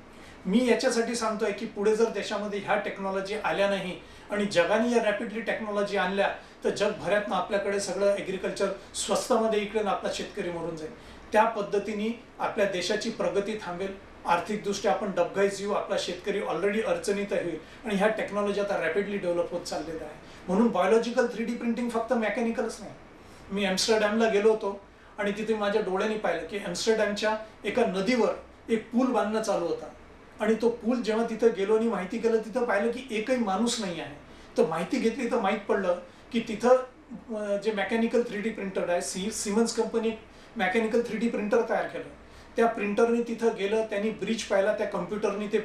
मी याच्यासाठी सांगतोय की पुढे जर देशामध्ये ह्या टेक्नॉलॉजी आल्या नाही आणि जगाने या रॅपिडली टेक्नॉलॉजी आणल्या तर जगभरातनं आपल्याकडे सगळं ॲग्रिकल्चर स्वस्तामध्ये इकडे आपला शेतकरी मरून जाईल. त्या पद्धतीने आपल्या देशाची प्रगती थांबेल, आर्थिकदृष्ट्या आपण डबघाईस येऊ, आपला शेतकरी ऑलरेडी अडचणीत होईल. आणि ह्या टेक्नॉलॉजी आता रॅपिडली डेव्हलप होत चाललेल्या आहे. म्हणून बायोलॉजिकल 3D प्रिंटिंग फक्त मेकॅनिकलच नाही. मी ॲम्स्टरडॅमला गेलो होतो आणि तिथे माझ्या डोळ्यांनी पाहिलं की ॲम्स्टरडॅमच्या एका नदीवर एक पूल बांधणं चालू होता. आणि तो पूल जेव्हा तिथं गेलो आणि माहिती केलं तिथं पाहिलं की एकही माणूस नाही आहे. तर माहिती घेतली तर माहीत पडलं की तिथं जे मेकॅनिकल 3D प्रिंटर आहे, Siemens company mechanical 3D printer तयार केलं. त्या प्रिंटरने तिथं गेलं, त्यांनी ब्रिज पाहिला, त्या कम्प्युटरनी ते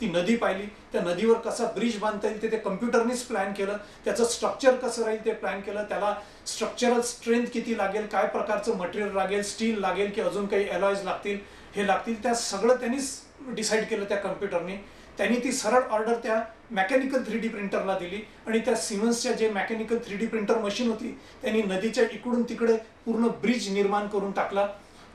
ती नदी पाहिली, त्या नदीवर कसा ब्रिज बांधता येईल ते कम्प्युटरनीच प्लॅन केलं, त्याचं स्ट्रक्चर कसं राहील ते प्लॅन केलं, त्याला स्ट्रक्चरल स्ट्रेंथ किती लागेल, काय प्रकारचं मटेरियल लागेल, स्टील लागेल की अजून काही अलॉयज लागतील, हे लागतील, त्या सगळं त्यांनीच डिसाईड केलं त्या कम्प्युटरने. त्यांनी ती सरळ ऑर्डर त्या मेकॅनिकल 3D प्रिंटरला दिली आणि त्या सिमन्सच्या जे मेकॅनिकल 3D प्रिंटर मशीन होती त्यांनी नदीच्या इकडून तिकडे पूर्ण ब्रिज निर्माण करून टाकला.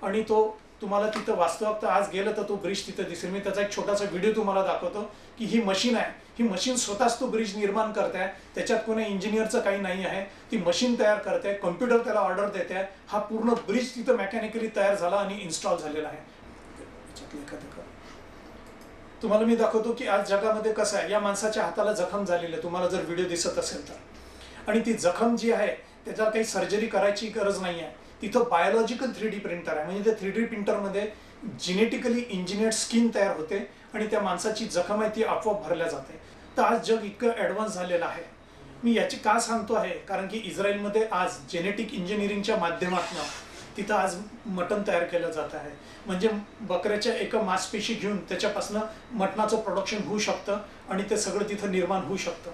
आणि तो तुम्हाला तिथं वास्तवात आज गेलं तर तो ब्रिज तिथं दिसेल. मी त्याचा एक छोटासा व्हिडिओ तुम्हाला दाखवतो की ही मशीन आहे, ही मशीन स्वतःच तो ब्रिज निर्माण करते आहे, त्याच्यात कोणी इंजिनियरचं काही नाही आहे, ती मशीन तयार करते, कम्प्युटर त्याला ऑर्डर देते आहे, हा पूर्ण ब्रिज तिथं मेकॅनिकली तयार झाला आणि इन्स्टॉल झालेला आहे. तुम्हाला मी दाखवतो की आज जगामध्ये कसं आहे. या माणसाच्या हाताला जखम झालेली आहे, तुम्हाला जर व्हिडिओ दिसत असेल तर. आणि ती जखम जी आहे त्याच्यावर काही सर्जरी करायची गरज नाही आहे. तिथं बायोलॉजिकल 3D प्रिंटर आहे, म्हणजे त्या 3D प्रिंटरमध्ये जेनेटिकली इंजिनिअर्ड स्किन तयार होते आणि त्या माणसाची जखम आहे ती आपोआप भरल्या जाते. तर आज जग इतकं ॲडव्हान्स झालेलं आहे. मी याची का सांगतो आहे कारण की इस्रायलमध्ये आज जेनेटिक इंजिनिअरिंगच्या माध्यमातून तिथं आज मटण तयार केलं जात आहे. म्हणजे बकऱ्याच्या एका मांसपेशी घेऊन त्याच्यापासून मटणाचं प्रोडक्शन होऊ शकतं आणि ते सगळं तिथं निर्माण होऊ शकतं.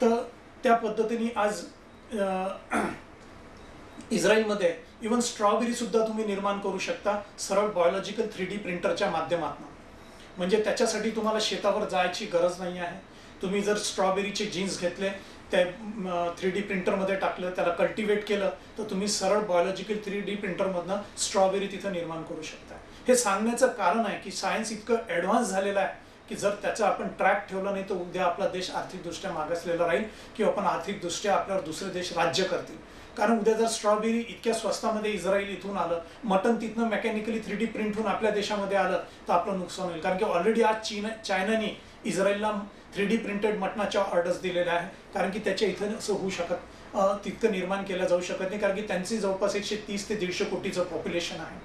तर त्या पद्धतीने आज इस्रायलमध्ये इवन स्ट्रॉबेरी सुद्धा तुम्ही निर्माण करू शकता सरळ बायोलॉजिकल 3D प्रिंटरच्या माध्यमातून. म्हणजे त्याच्यासाठी तुम्हाला शेतावर जायची गरज नाही आहे. तुम्ही जर स्ट्रॉबेरीचे जीन्स घेतले, त्या 3D प्रिंटरमध्ये टाकलं, त्याला कल्टिवेट केलं तर तुम्ही सरळ बायोलॉजिकल 3D प्रिंटरमधनं स्ट्रॉबेरी तिथं निर्माण करू शकता. हे सांगण्याचं कारण आहे की सायन्स इतकं ॲडव्हान्स झालेलं आहे की जर त्याचा आपण ट्रॅक ठेवला नाही तर उद्या आपला देश आर्थिकदृष्ट्या मागासलेला राहील किंवा आपण आर्थिकदृष्ट्या आपल्यावर दुसरे देश राज्य करतील. कारण उद्या जर स्ट्रॉबेरी इतक्या स्वस्तामध्ये इस्रायल इथून आलं, मटण तिथनं मेकॅनिकली 3D प्रिंट होऊन आपल्या देशामध्ये आलं तर आपलं नुकसान होईल. कारण की ऑलरेडी आज चायनाने इस्रायलला 3D प्रिंटेड मटणाच्या ऑर्डर्स दिलेल्या आहे. कारण की त्याच्या इथं असं होऊ तितकं निर्माण केलं जाऊ शकत नाही, कारण की त्यांची जवळपास 130 ते 150 कोटीचं पॉप्युलेशन आहे.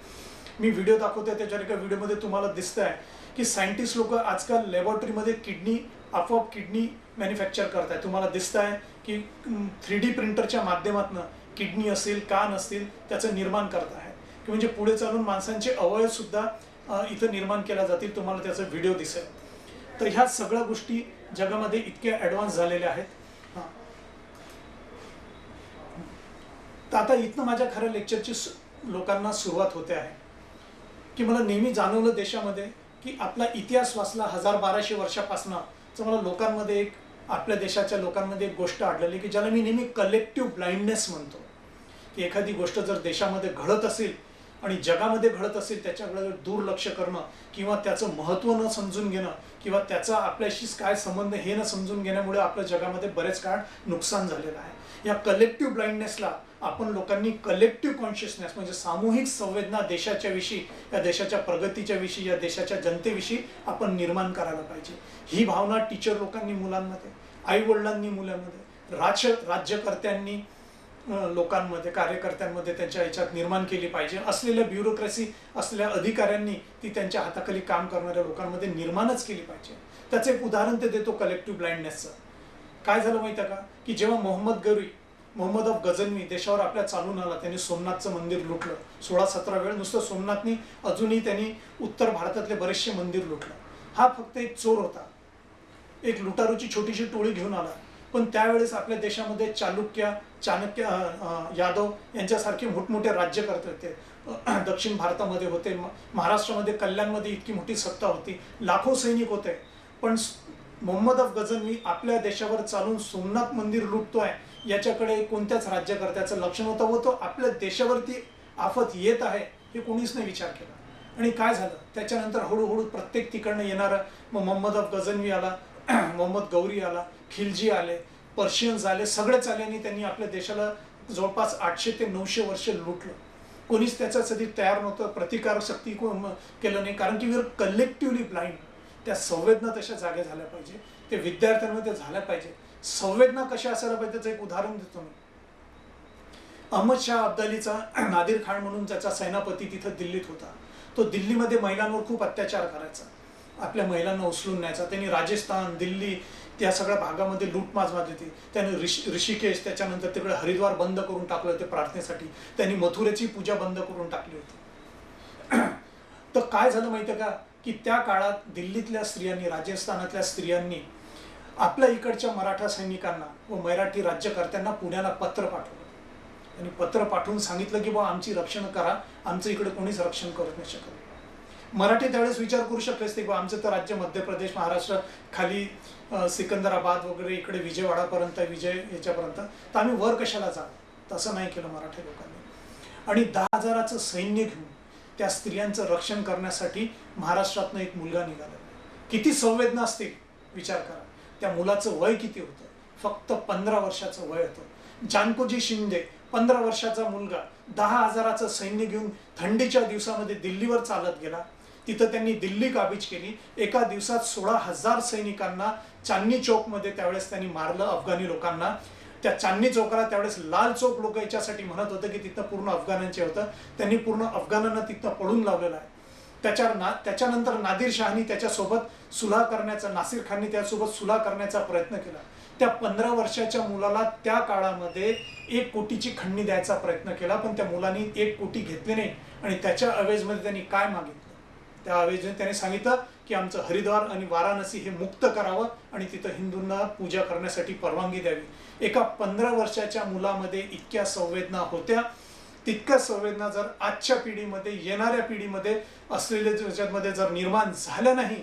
मी व्हिडिओ दाखवतोय, त्याच्यावर एका व्हिडिओमध्ये तुम्हाला दिसतं आहे की सायंटिस्ट लोक आजकाल लॅबॉरेटरीमध्ये आपोआप किडनी मॅन्युफॅक्चर करत आहे. तुम्हाला दिसतं आहे की 3D प्रिंटरच्या माध्यमातून किडनी असेल, कान असतील त्याचं निर्माण करत आहे की म्हणजे पुढे चालून माणसांचे अवयव सुद्धा इथं निर्माण केल्या जातील. तुम्हाला त्याचा व्हिडिओ दिसेल. तर ह्या सगळ्या गोष्टी जगामध्ये इतक्या ॲडव्हान्स झालेल्या आहेत. तर आता इथनं माझ्या खऱ्या लेक्चरची लोकांना सुरुवात होते आहे की मला नेहमी जाणवलं देशामध्ये की आपला इतिहास वाचला 1200 वर्षापासून. तर मला लोकांमध्ये एक आपल्या देशाच्या लोकांमध्ये एक गोष्ट आढळली की ज्याला मी नेहमी कलेक्टिव्ह ब्लाइंडनेस म्हणतो. की एखादी गोष्ट जर देशामध्ये घडत असेल आणि जगामध्ये घडत असेल त्याच्याकडे दुर्लक्ष करणं किंवा त्याचं महत्त्व न समजून घेणं किंवा त्याचा आपल्याशी काय संबंध हे न समजून घेण्यामुळे आपल्या जगामध्ये बरेच काळ नुकसान झालेलं आहे. या कलेक्टिव्ह ब्लाइंडनेसला आपण लोकांनी कलेक्टिव्ह कॉन्शियसनेस म्हणजे सामूहिक संवेदना देशाच्या विषयी, या देशाच्या प्रगतीच्या विषयी, या देशाच्या जनतेविषयी आपण निर्माण करायला पाहिजे. ही भावना टीचर लोकांनी मुलांमध्ये, आई वडिलांनी मुलांमध्ये, राज्यकर्त्यांनी लोकांमध्ये, कार्यकर्त्यांमध्ये त्यांच्या ह्याच्यात निर्माण केली पाहिजे. असलेल्या ब्युरोक्रेसी असलेल्या अधिकाऱ्यांनी ती त्यांच्या हाताखाली काम करणाऱ्या लोकांमध्ये निर्माणच केली पाहिजे. त्याचं एक उदाहरण ते देतो कलेक्टिव्ह ब्लाइंडनेसचं. काय झालं माहिती आहे का, की जेव्हा मोहम्मद ऑफ गझनवी देशावर आपल्या चालून आला, त्यांनी सोमनाथचं मंदिर लुटलं 16-17 वेळ. नुसतं सोमनाथनी, अजूनही त्यांनी उत्तर भारतातले बरेचसे मंदिर लुटलं. हा फक्त एक चोर होता, एक लुटारूची छोटीशी टोळी घेऊन आला. पण त्यावेळेस आपल्या देशामध्ये चाणक्य, यादव यांच्यासारखे मोठमोठे राज्यकर्ते होते. दक्षिण भारतामध्ये होते, महाराष्ट्रामध्ये कल्याणमध्ये इतकी मोठी सत्ता होती, लाखो सैनिक होते. पण मोहम्मद ऑफ गझनवी आपल्या देशावर चालून सोमनाथ मंदिर लुटतोय याच्याकडे कोणत्याच राज्यकर्त्याचं लक्ष नव्हतं, व तो आपल्या देशावरती आफत येत आहे हे कोणीच नाही विचार केला. आणि काय झालं त्याच्यानंतर, हळूहळू प्रत्येक तिकडनं येणारं, मग मोहम्मद ऑफ गझनवी आला, मोहम्मद गौरी आला, खिलजी आले, पर्शियन्स आले, सगळेच आले आणि त्यांनी आपल्या देशाला जवळपास 800 ते 900 वर्ष लुटलं. कोणीच त्याच्यासाठी तयार नव्हतं, प्रतिकार शक्ती केलं नाही. कारण की वी आर कलेक्टिव्हली ब्लाइंड. त्या संवेदना तशा जागे झाल्या पाहिजे, ते विद्यार्थ्यांमध्ये झाल्या पाहिजे. संवेदना कशा असायला पाहिजे त्याचं एक उदाहरण देतो मी. अहमद शाह अब्दालीचा नादिर खान म्हणून त्याचा सेनापती तिथं दिल्लीत होता. तो दिल्लीमध्ये महिलांवर खूप अत्याचार करायचा, आपल्या महिलांना उचलून न्यायचा. त्यांनी राजस्थान, दिल्ली त्या सगळ्या भागामध्ये लूटमार माजली होती. त्याने ऋषिकेश, त्याच्यानंतर तिकडे हरिद्वार बंद करून टाकले होते प्रार्थनेसाठी. त्यांनी मथुरेची पूजा बंद करून टाकली होती. तर काय झालं माहिती आहे का, की त्या काळात दिल्लीतल्या स्त्रियांनी, राजस्थानातल्या स्त्रियांनी आपल्या इकडच्या मराठा सैनिकांना व मराठी राज्यकर्त्यांना पुण्याला पत्र पाठवलं. आणि पत्र पाठवून सांगितलं की बा आमची रक्षण करा, आमचं इकडे कोणीच रक्षण करू नाही शकत. मराठी त्यावेळेस विचार करू शकले असते की आमचं तर राज्य मध्य प्रदेश, महाराष्ट्र, खाली सिकंदराबाद वगैरे इकडे विजयवाडापर्यंत, याच्यापर्यंत, तर आम्ही वर कशाला जावं. तसं नाही केलं मराठी लोकांनी. आणि 10,000चं सैन्य घेऊन त्या स्त्रियांचं रक्षण करण्यासाठी महाराष्ट्रातनं एक मुलगा निघाला. किती संवेदना असतील विचार करा. त्या मुलाचं वय किती होतं, फक्त 15 वर्षाचं वय होतं. जानकोजी शिंदे 15 वर्षाचा मुलगा 10,000चं सैन्य घेऊन थंडीच्या दिवसामध्ये दिल्लीवर चालत गेला. तिथं त्यांनी दिल्ली काबीज केली. एका दिवसात 16,000 सैनिकांना चांदणी चौकमध्ये त्यावेळेस त्यांनी मारलं, अफगाणी लोकांना. त्या चांदणी चौकाला त्यावेळेस लाल चौक लोक याच्यासाठी म्हणत होतं की तिथं पूर्ण अफगाणांचे होतं. त्यांनी पूर्ण अफगाणांना तिथं पळून लावलेलं आहे. त्याच्यानंतर नादिर शहानी त्याच्यासोबत सुलह करण्याचा, नासिर खाननी त्यासोबत सुलह करण्याचा प्रयत्न केला. त्या 15 वर्षाच्या मुलाला त्या काळामध्ये 1 कोटीची खंडणी द्यायचा प्रयत्न केला, पण त्या मुलांनी 1 कोटी घेतले नाही. आणि त्याच्या अवेजमध्ये त्यांनी काय मागितलं, त्या अवेजमध्ये त्याने सांगितलं की आमचं हरिद्वार आणि वाराणसी हे मुक्त करावं आणि तिथं हिंदूंना पूजा करण्यासाठी परवानगी द्यावी. एका 15 वर्षाच्या मुलामध्ये इतक्या संवेदना होत्या. तितक्या संवेदना जर आजच्या पिढीमध्ये, येणाऱ्या पिढीमध्ये असलेल्या ज्याच्यामध्ये जर निर्माण झाल्या नाही,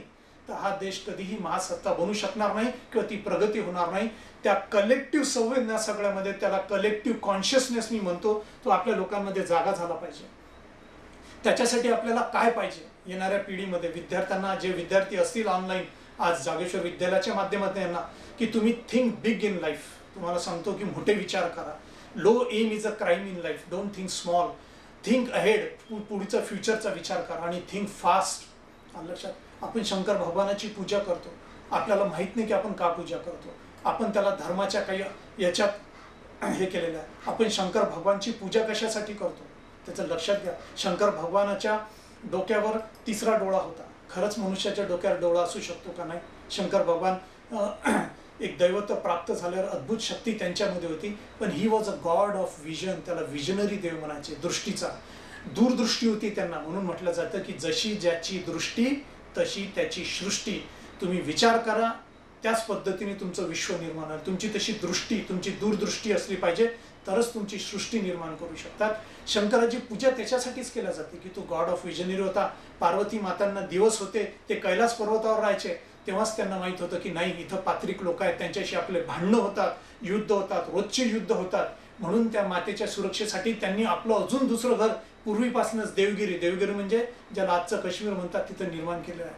तर हा देश कधीही महासत्ता बनू शकणार नाही किंवा ती प्रगती होणार नाही. त्या कलेक्टिव्ह संवेदना सगळ्यामध्ये, त्याला कलेक्टिव्ह कॉन्शियसनेस मी म्हणतो, तो आपल्या लोकांमध्ये जागा झाला पाहिजे. त्याच्यासाठी आपल्याला काय पाहिजे येणाऱ्या पिढीमध्ये, विद्यार्थ्यांना, जे विद्यार्थी असतील ऑनलाईन आज जागेश्वर विद्यालयाच्या माध्यमातून, यांना की तुम्ही थिंक बिग इन लाईफ. तुम्हाला सांगतो की मोठे विचार करा. Low aim is a crime in life. Don't think small, think ahead. पुढचा फ्युचरचा विचार करा आणि थिंक फास्ट. लक्षात, आपण शंकर भगवानाची पूजा करतो, आपल्याला माहित नाही की आपण का पूजा करतो. आपण त्याला धर्माच्या काही याच्यात हे केलेलं आहे. आपण शंकर भगवानची पूजा कशासाठी करतो त्याचं लक्षात घ्या. शंकर भगवानाच्या डोक्यावर 3रा डोळा होता. खरंच मनुष्याच्या डोक्यावर डोळा असू शकतो का? नाही. शंकर भगवान एक दैवत्व प्राप्त झाल्यावर अद्भुत शक्ती त्यांच्यामध्ये होती, पण he was a God of vision. त्याला विजनरी देव म्हणायचे, दृष्टीचा, दूरदृष्टी होती त्यांना. म्हणून म्हटलं जातं की जशी ज्याची दृष्टी तशी त्याची सृष्टी. तुम्ही विचार करा, त्याच पद्धतीने तुमचं विश्व निर्माण होईल. तुमची तशी दृष्टी, तुमची दूरदृष्टी असली पाहिजे, तरच तुमची सृष्टी निर्माण करू शकतात. शंकराची पूजा त्याच्यासाठीच केल्या जाते की तो गॉड ऑफ विजनरी होता. पार्वती मातांना दिवस होते, ते कैलास पर्वतावर राहायचे, तेव्हाच त्यांना माहित होतं की नाही, इथं पात्रिक लोक आहेत, त्यांच्याशी आपले भांडणं होतात, युद्ध होतात, रोजचे युद्ध होतात. म्हणून त्या मातेच्या सुरक्षेसाठी त्यांनी आपलं अजून दुसरं घर पूर्वीपासूनच देवगिरी म्हणजे ज्याला आजचं काश्मीर म्हणतात, तिथं निर्माण केलेलं आहे.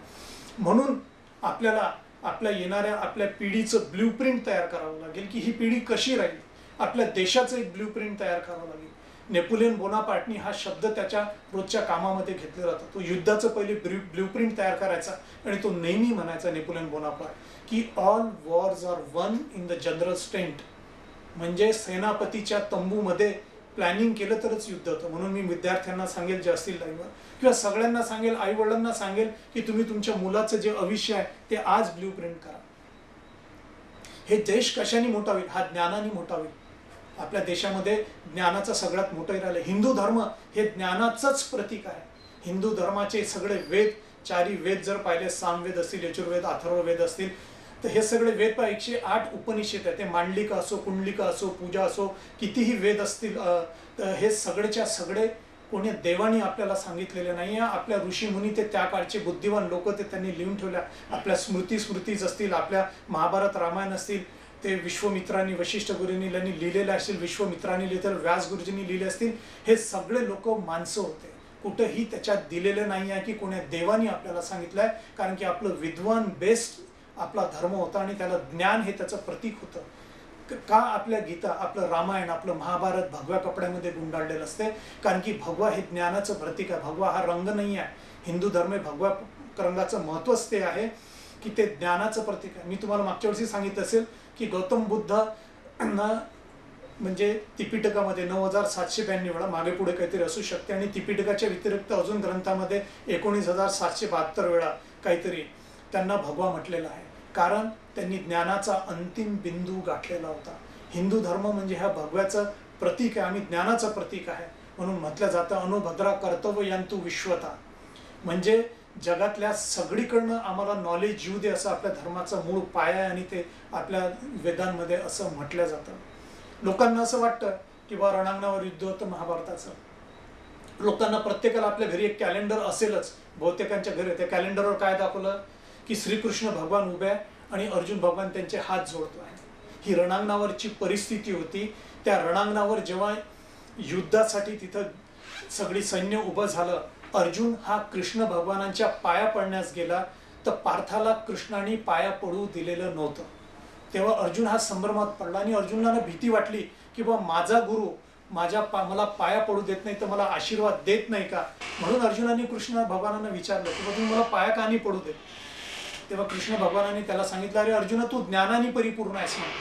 म्हणून आपल्याला आपल्या येणाऱ्या आपल्या पिढीचं ब्ल्यूप्रिंट तयार करावं लागेल की ही पिढी कशी राहील. आपल्या देशाचं एक ब्ल्यूप्रिंट तयार करावं लागेल. नेपोलियन बोनापार्टनी हा शब्द त्याच्या रोजच्या कामामध्ये घेतला जातो. तो युद्धाचं पहिले ब्ल्यूप्रिंट तयार करायचा आणि तो नेहमी म्हणायचा नेपोलियन बोनापार्ट की all wars are won in the general strength. म्हणजे सेनापतीच्या तंबूमध्ये प्लॅनिंग केलं तरच युद्ध होतं. म्हणून मी विद्यार्थ्यांना सांगेल जे असतील लाईव्हवर, किंवा सगळ्यांना सांगेल, आई वडिलांना सांगेल की तुम्ही तुमच्या मुलाचं जे भविष्य आहे ते आज ब्ल्यू प्रिंट करा. हे देश कशाने मोठा होईल? हा ज्ञानाने मोठा होईल. आपल्या देशामध्ये ज्ञानाचा सगळ्यात मोठं राहिलं. हिंदू धर्म हे ज्ञानाचंच प्रतीक आहे. हिंदू धर्माचे सगळे वेद, चारी वेद जर पाहिले, सामवेद असतील, यजुर्वेद, अथर्ववेद असतील, तर हे सगळे वेद 108 उपनिषद आहे. ते मांडलिका असो, कुंडलिका असो, पूजा असो, कितीही वेद असतील, तर हे सगळेच्या सगळे कोणी देवानी आपल्याला सांगितलेले नाही आहे. आपल्या ऋषीमुनी ते त्या काळचे बुद्धिवान लोक ते त्यांनी लिहून ठेवल्या. आपल्या स्मृतीज असतील, आपल्या महाभारत रामायण असतील, ते विश्वमित्रांनी, वशिष्ठ गुरूंनी लिहिलेले असतील, विश्वमित्रांनी लिहिलेलं, व्यास गुरुजींनी लिहिले असतील. हे सगळे लोक माणसं होते. कुठंही त्याच्यात दिलेलं नाही आहे की कोण्या देवानी आपल्याला सांगितलंय, कारण की आपलं विद्वान बेस्ट आपला धर्म होता आणि त्याला ज्ञान हे त्याचं प्रतीक होतं. का आपल्या गीता, आपलं रामायण, आपलं महाभारत भगव्या कपड्यामध्ये गुंडाळलेलं असते? कारण की भगवा हे ज्ञानाचं प्रतीक आहे. भगवा हा रंग नाही आहे. हिंदू धर्म भगव्या रंगाचं महत्वच ते आहे की ते ज्ञानाचं प्रतीक आहे. मी तुम्हाला मागच्या वर्षी सांगितलं असेल की गौतम बुद्ध म्हणजे त्रिपिटकामध्ये 9792 वेळा, मागे पुढे काहीतरी असू शकते, आणि त्रिपिटकाच्या व्यतिरिक्त अजून ग्रंथामध्ये 19,772 वेळा काहीतरी त्यांना भगवा म्हटलेला आहे. कारण त्यांनी ज्ञानाचा अंतिम बिंदू गाठलेला होता. हिंदू धर्म म्हणजे ह्या भगव्याचं प्रतीक आहे, आम्ही ज्ञानाचं प्रतीक आहे. म्हणून म्हटलं जातं अनुभद्रा कर्तव्य यांतु विश्वता, म्हणजे जगातल्या सगळीकडनं आम्हाला नॉलेज येऊ दे, असं आपल्या धर्माचं मूळ पाया आहे. आणि ते आपल्या वेदांमध्ये असं म्हटलं जातं. लोकांना असं वाटतं की बा रणांगणावर युद्ध होतं महाभारताचं. लोकांना प्रत्येकाला आपल्या घरी एक कॅलेंडर असेलच, बहुतेकांच्या घरी. त्या कॅलेंडरवर काय दाखवलं की श्रीकृष्ण भगवान उभे आहे आणि अर्जुन भगवान त्यांचे हात जोडतो आहे. ही रणांगणावरची परिस्थिती होती. त्या रणांगणावर जेव्हा युद्धासाठी तिथं सगळी सैन्य उभं झालं, अर्जुन हा कृष्ण भगवानांच्या पाया पडण्यास गेला, तर पार्थाला कृष्णाने पाया पडू दिलेलं नव्हतं. तेव्हा अर्जुन हा संभ्रमात पडला आणि अर्जुनाला भीती वाटली की बा माझा गुरु मला पाया पडू देत नाही तर मला आशीर्वाद देत नाही का? म्हणून अर्जुनाने कृष्ण भगवानांना विचारलं की बा तुम्ही मला पाया का नाही पडू देत? तेव्हा कृष्ण भगवानांनी त्याला सांगितलं, अरे अर्जुना, तू ज्ञानाने परिपूर्ण आहेस म्हणे,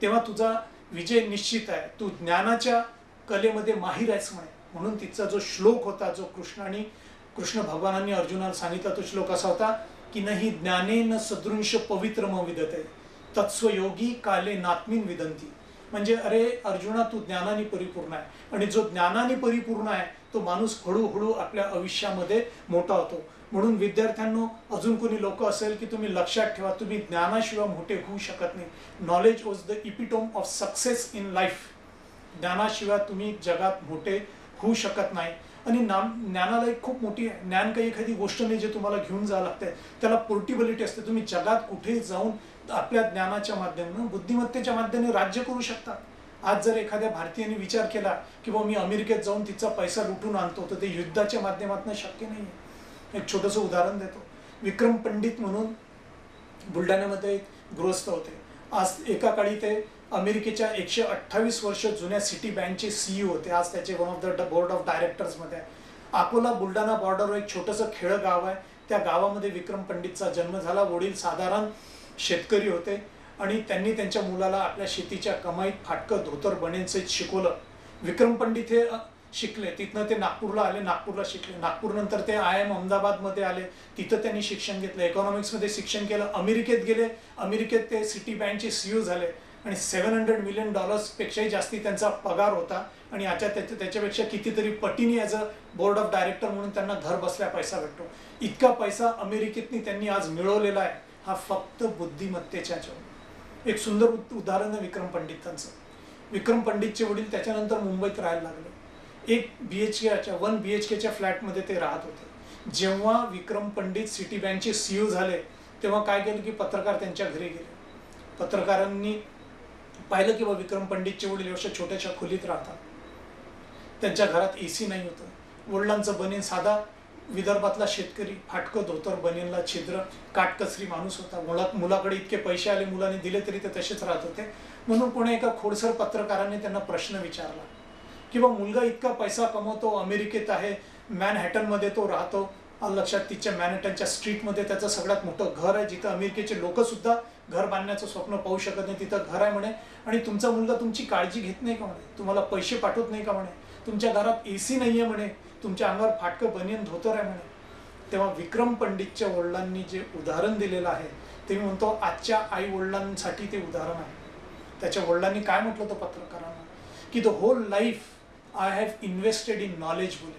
तेव्हा तुझा विजय निश्चित आहे. तू ज्ञानाच्या कलेमध्ये माहीर आहेस म्हणे. म्हणून तिचा जो श्लोक होता, जो कृष्ण भगवानांनी अर्जुनाला सांगितला, तो श्लोक असा होता की नाही ज्ञानेन सदृंश पवित्रम विदते तत्स्वयोगी काले नात्मीन विदंती. म्हणजे अरे अर्जुना, तू ज्ञानाने परिपूर्ण आहे, आणि जो ज्ञानाने परिपूर्ण आहे तो माणूस हळूहळू आपल्या आयुष्यामध्ये मोठा होतो. म्हणून विद्यार्थ्यांनो, अजून कोणी लोक असेल की तुम्ही लक्षात ठेवा, तुम्ही ज्ञानाशिवाय मोठे होऊ शकत नाही. Knowledge was the epitome of success in life. ज्ञानाशिवाय तुम्ही जगात मोठे होऊ शकत नाही. आणि ज्ञानाला एक खूप मोठी आहे. ज्ञान काही एखादी गोष्ट नाही जे तुम्हाला घेऊन जावं लागते, त्याला पोर्टेबिलिटी असते. तुम्ही जगात कुठेही जाऊन आपल्या ज्ञानाच्या माध्यमातून, बुद्धिमत्तेच्या माध्यमाने राज्य करू शकता. आज जर एखाद्या भारतीयाने विचार केला की मी अमेरिकेत जाऊन तिचा पैसा लुटून आणतो, तर ते युद्धाच्या माध्यमातून शक्य नाही. एक छोटंसं उदाहरण देतो. विक्रम पंडित म्हणून बुलढाण्यामध्ये एक गृहस्थ होते. आज एका काळी ते अमेरिकेच्या 128 वर्ष जुन्या सिटी बँकचे CEO होते. आज त्याचे one of the board of डायरेक्टर्समध्ये आहे. अकोला बुलढाणा बॉर्डरवर एक छोटंसं खेडं गाव आहे. त्या गावामध्ये विक्रम पंडितचा जन्म झाला. वडील साधारण शेतकरी होते आणि त्यांनी त्यांच्या मुलाला आपल्या शेतीच्या कमाईत फाटकं धोतर बनेसहित शिकवलं. विक्रम पंडित हे शिकले, तिथनं ते नागपूरला आले, नागपूरला शिकले. नागपूरनंतर ते IIM अहमदाबादमध्ये आले, तिथं त्यांनी शिक्षण घेतलं, इकॉनॉमिक्समध्ये शिक्षण केलं. अमेरिकेत गेले, अमेरिकेत ते सिटी बँकचे CEO झाले आणि $700 मिलियन पेक्षाही जास्ती त्यांचा पगार होता. आणि त्याच्यापेक्षा कितीतरी पटीने as a board of director म्हणून त्यांना घर बसल्या पैसा भेटतो. इतका पैसा अमेरिकेतनी त्यांनी आज मिळवलेला आहे. हा फक्त बुद्धिमत्तेच्या जोर. एक सुंदर उदाहरण आहे विक्रम पंडितांचं. विक्रम पंडितचे वडील त्याच्यानंतर मुंबईत राहायला लागले. 1 BHK फ्लॅटमध्ये ते राहत होते. जेव्हा विक्रम पंडित सिटी बँकचे CEO झाले, तेव्हा काय केलं की पत्रकार त्यांच्या घरी गेले. पत्रकारांनी पाहिलं की विक्रम पंडितचे वडील एवढ्या छोट्याशा खोलीत राहतात. त्यांच्या घरात AC नाही होतं. वडिलांचं बनीन साधा विदर्भातला शेतकरी, फाटकं धोतर, बनीनला छिद्र, काटकसरी माणूस होता. मुलाकडे इतके पैसे आले, मुलाने दिले तरी ते तसेच राहत होते. म्हणून कोणी एका खोडसर पत्रकाराने त्यांना प्रश्न विचारला की मुलगा इतका पैसा कमवतो, अमेरिकेत आहे, मॅनहॅटनमध्ये तो राहतो, लक्षात, तिच्या मॅनहॅटनच्या स्ट्रीटमध्ये त्याचं सगळ्यात मोठं घर आहे, जिथं अमेरिकेचे लोक सुद्धा घर बांधण्याचं स्वप्न पाहू शकत नाही, तिथं घर आहे म्हणे. आणि तुमचा मुलगा तुमची काळजी घेत नाही का म्हणे, तुम्हाला पैसे पाठवत नाही का म्हणे, तुमच्या घरात AC नाही आहे म्हणे, तुमच्या अंगावर फाटकं बनियन धोतर आहे म्हणे. तेव्हा विक्रम पंडितच्या वडिलांनी जे उदाहरण दिलेलं आहे ते मी म्हणतो आजच्या आई वडिलांसाठी ते उदाहरण आहे. त्याच्या वडिलांनी काय म्हटलं होतं पत्रकारांना, की the hole life I have invested in knowledge बोले.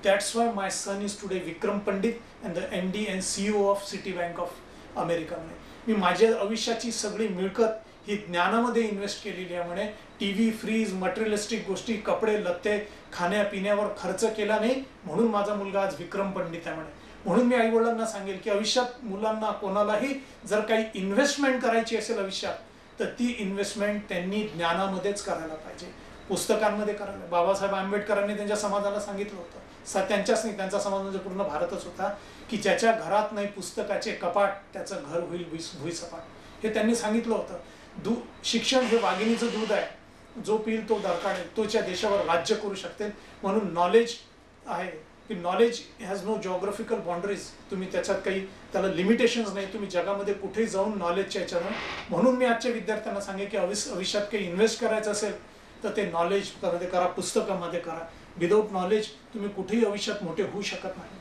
That's why my son is today Vikram Pandit and the MD and CEO of city bank of America म्हणे. मी माझ्या आयुष्याची सगळी मिळकत ही ज्ञानामध्ये इन्व्हेस्ट केलेली आहे म्हणे. TV, फ्रीज, मटेरियलिस्टिक गोष्टी, कपडे लत्ते, खाण्यापिण्यावर खर्च केला नाही, म्हणून माझा मुलगा आज विक्रम पंडित आहे म्हणे. म्हणून मी आई वडिलांना सांगेल की आयुष्यात मुलांना कोणालाही जर काही इन्व्हेस्टमेंट करायची असेल आयुष्यात, तर ती इन्व्हेस्टमेंट त्यांनी ज्ञानामध्येच करायला पाहिजे, पुस्तकांमध्ये करायला. बाबासाहेब आंबेडकरांनी त्यांच्या समाजाला सांगितलं होतं, त्यांच्याच नाही, त्यांचा समाज म्हणजे पूर्ण भारतच होता, की ज्याच्या घरात नाही पुस्तकाचे कपाट त्याचं घर होईल भुईसपाट. हे त्यांनी सांगितलं होतं. शिक्षण हे वाघिणीचं दूध आहे, जो पिल तो दरकाळेल, तोच्या देशावर राज्य करू शकते. म्हणून नॉलेज आहे की knowledge has no geographical boundaries. तुम्ही त्याच्यात काही त्याला लिमिटेशन्स नाही, तुम्ही जगामध्ये कुठेही जाऊन नॉलेजच्या याच्यानं. म्हणून मी आजच्या विद्यार्थ्यांना सांगेन की आयुष्यात काही इन्व्हेस्ट करायचं असेल तर ते नॉलेजमध्ये करा, पुस्तकामध्ये करा. विदाऊट नॉलेज तुम्ही कुठेही आयुष्यात मोठे होऊ शकत नाही.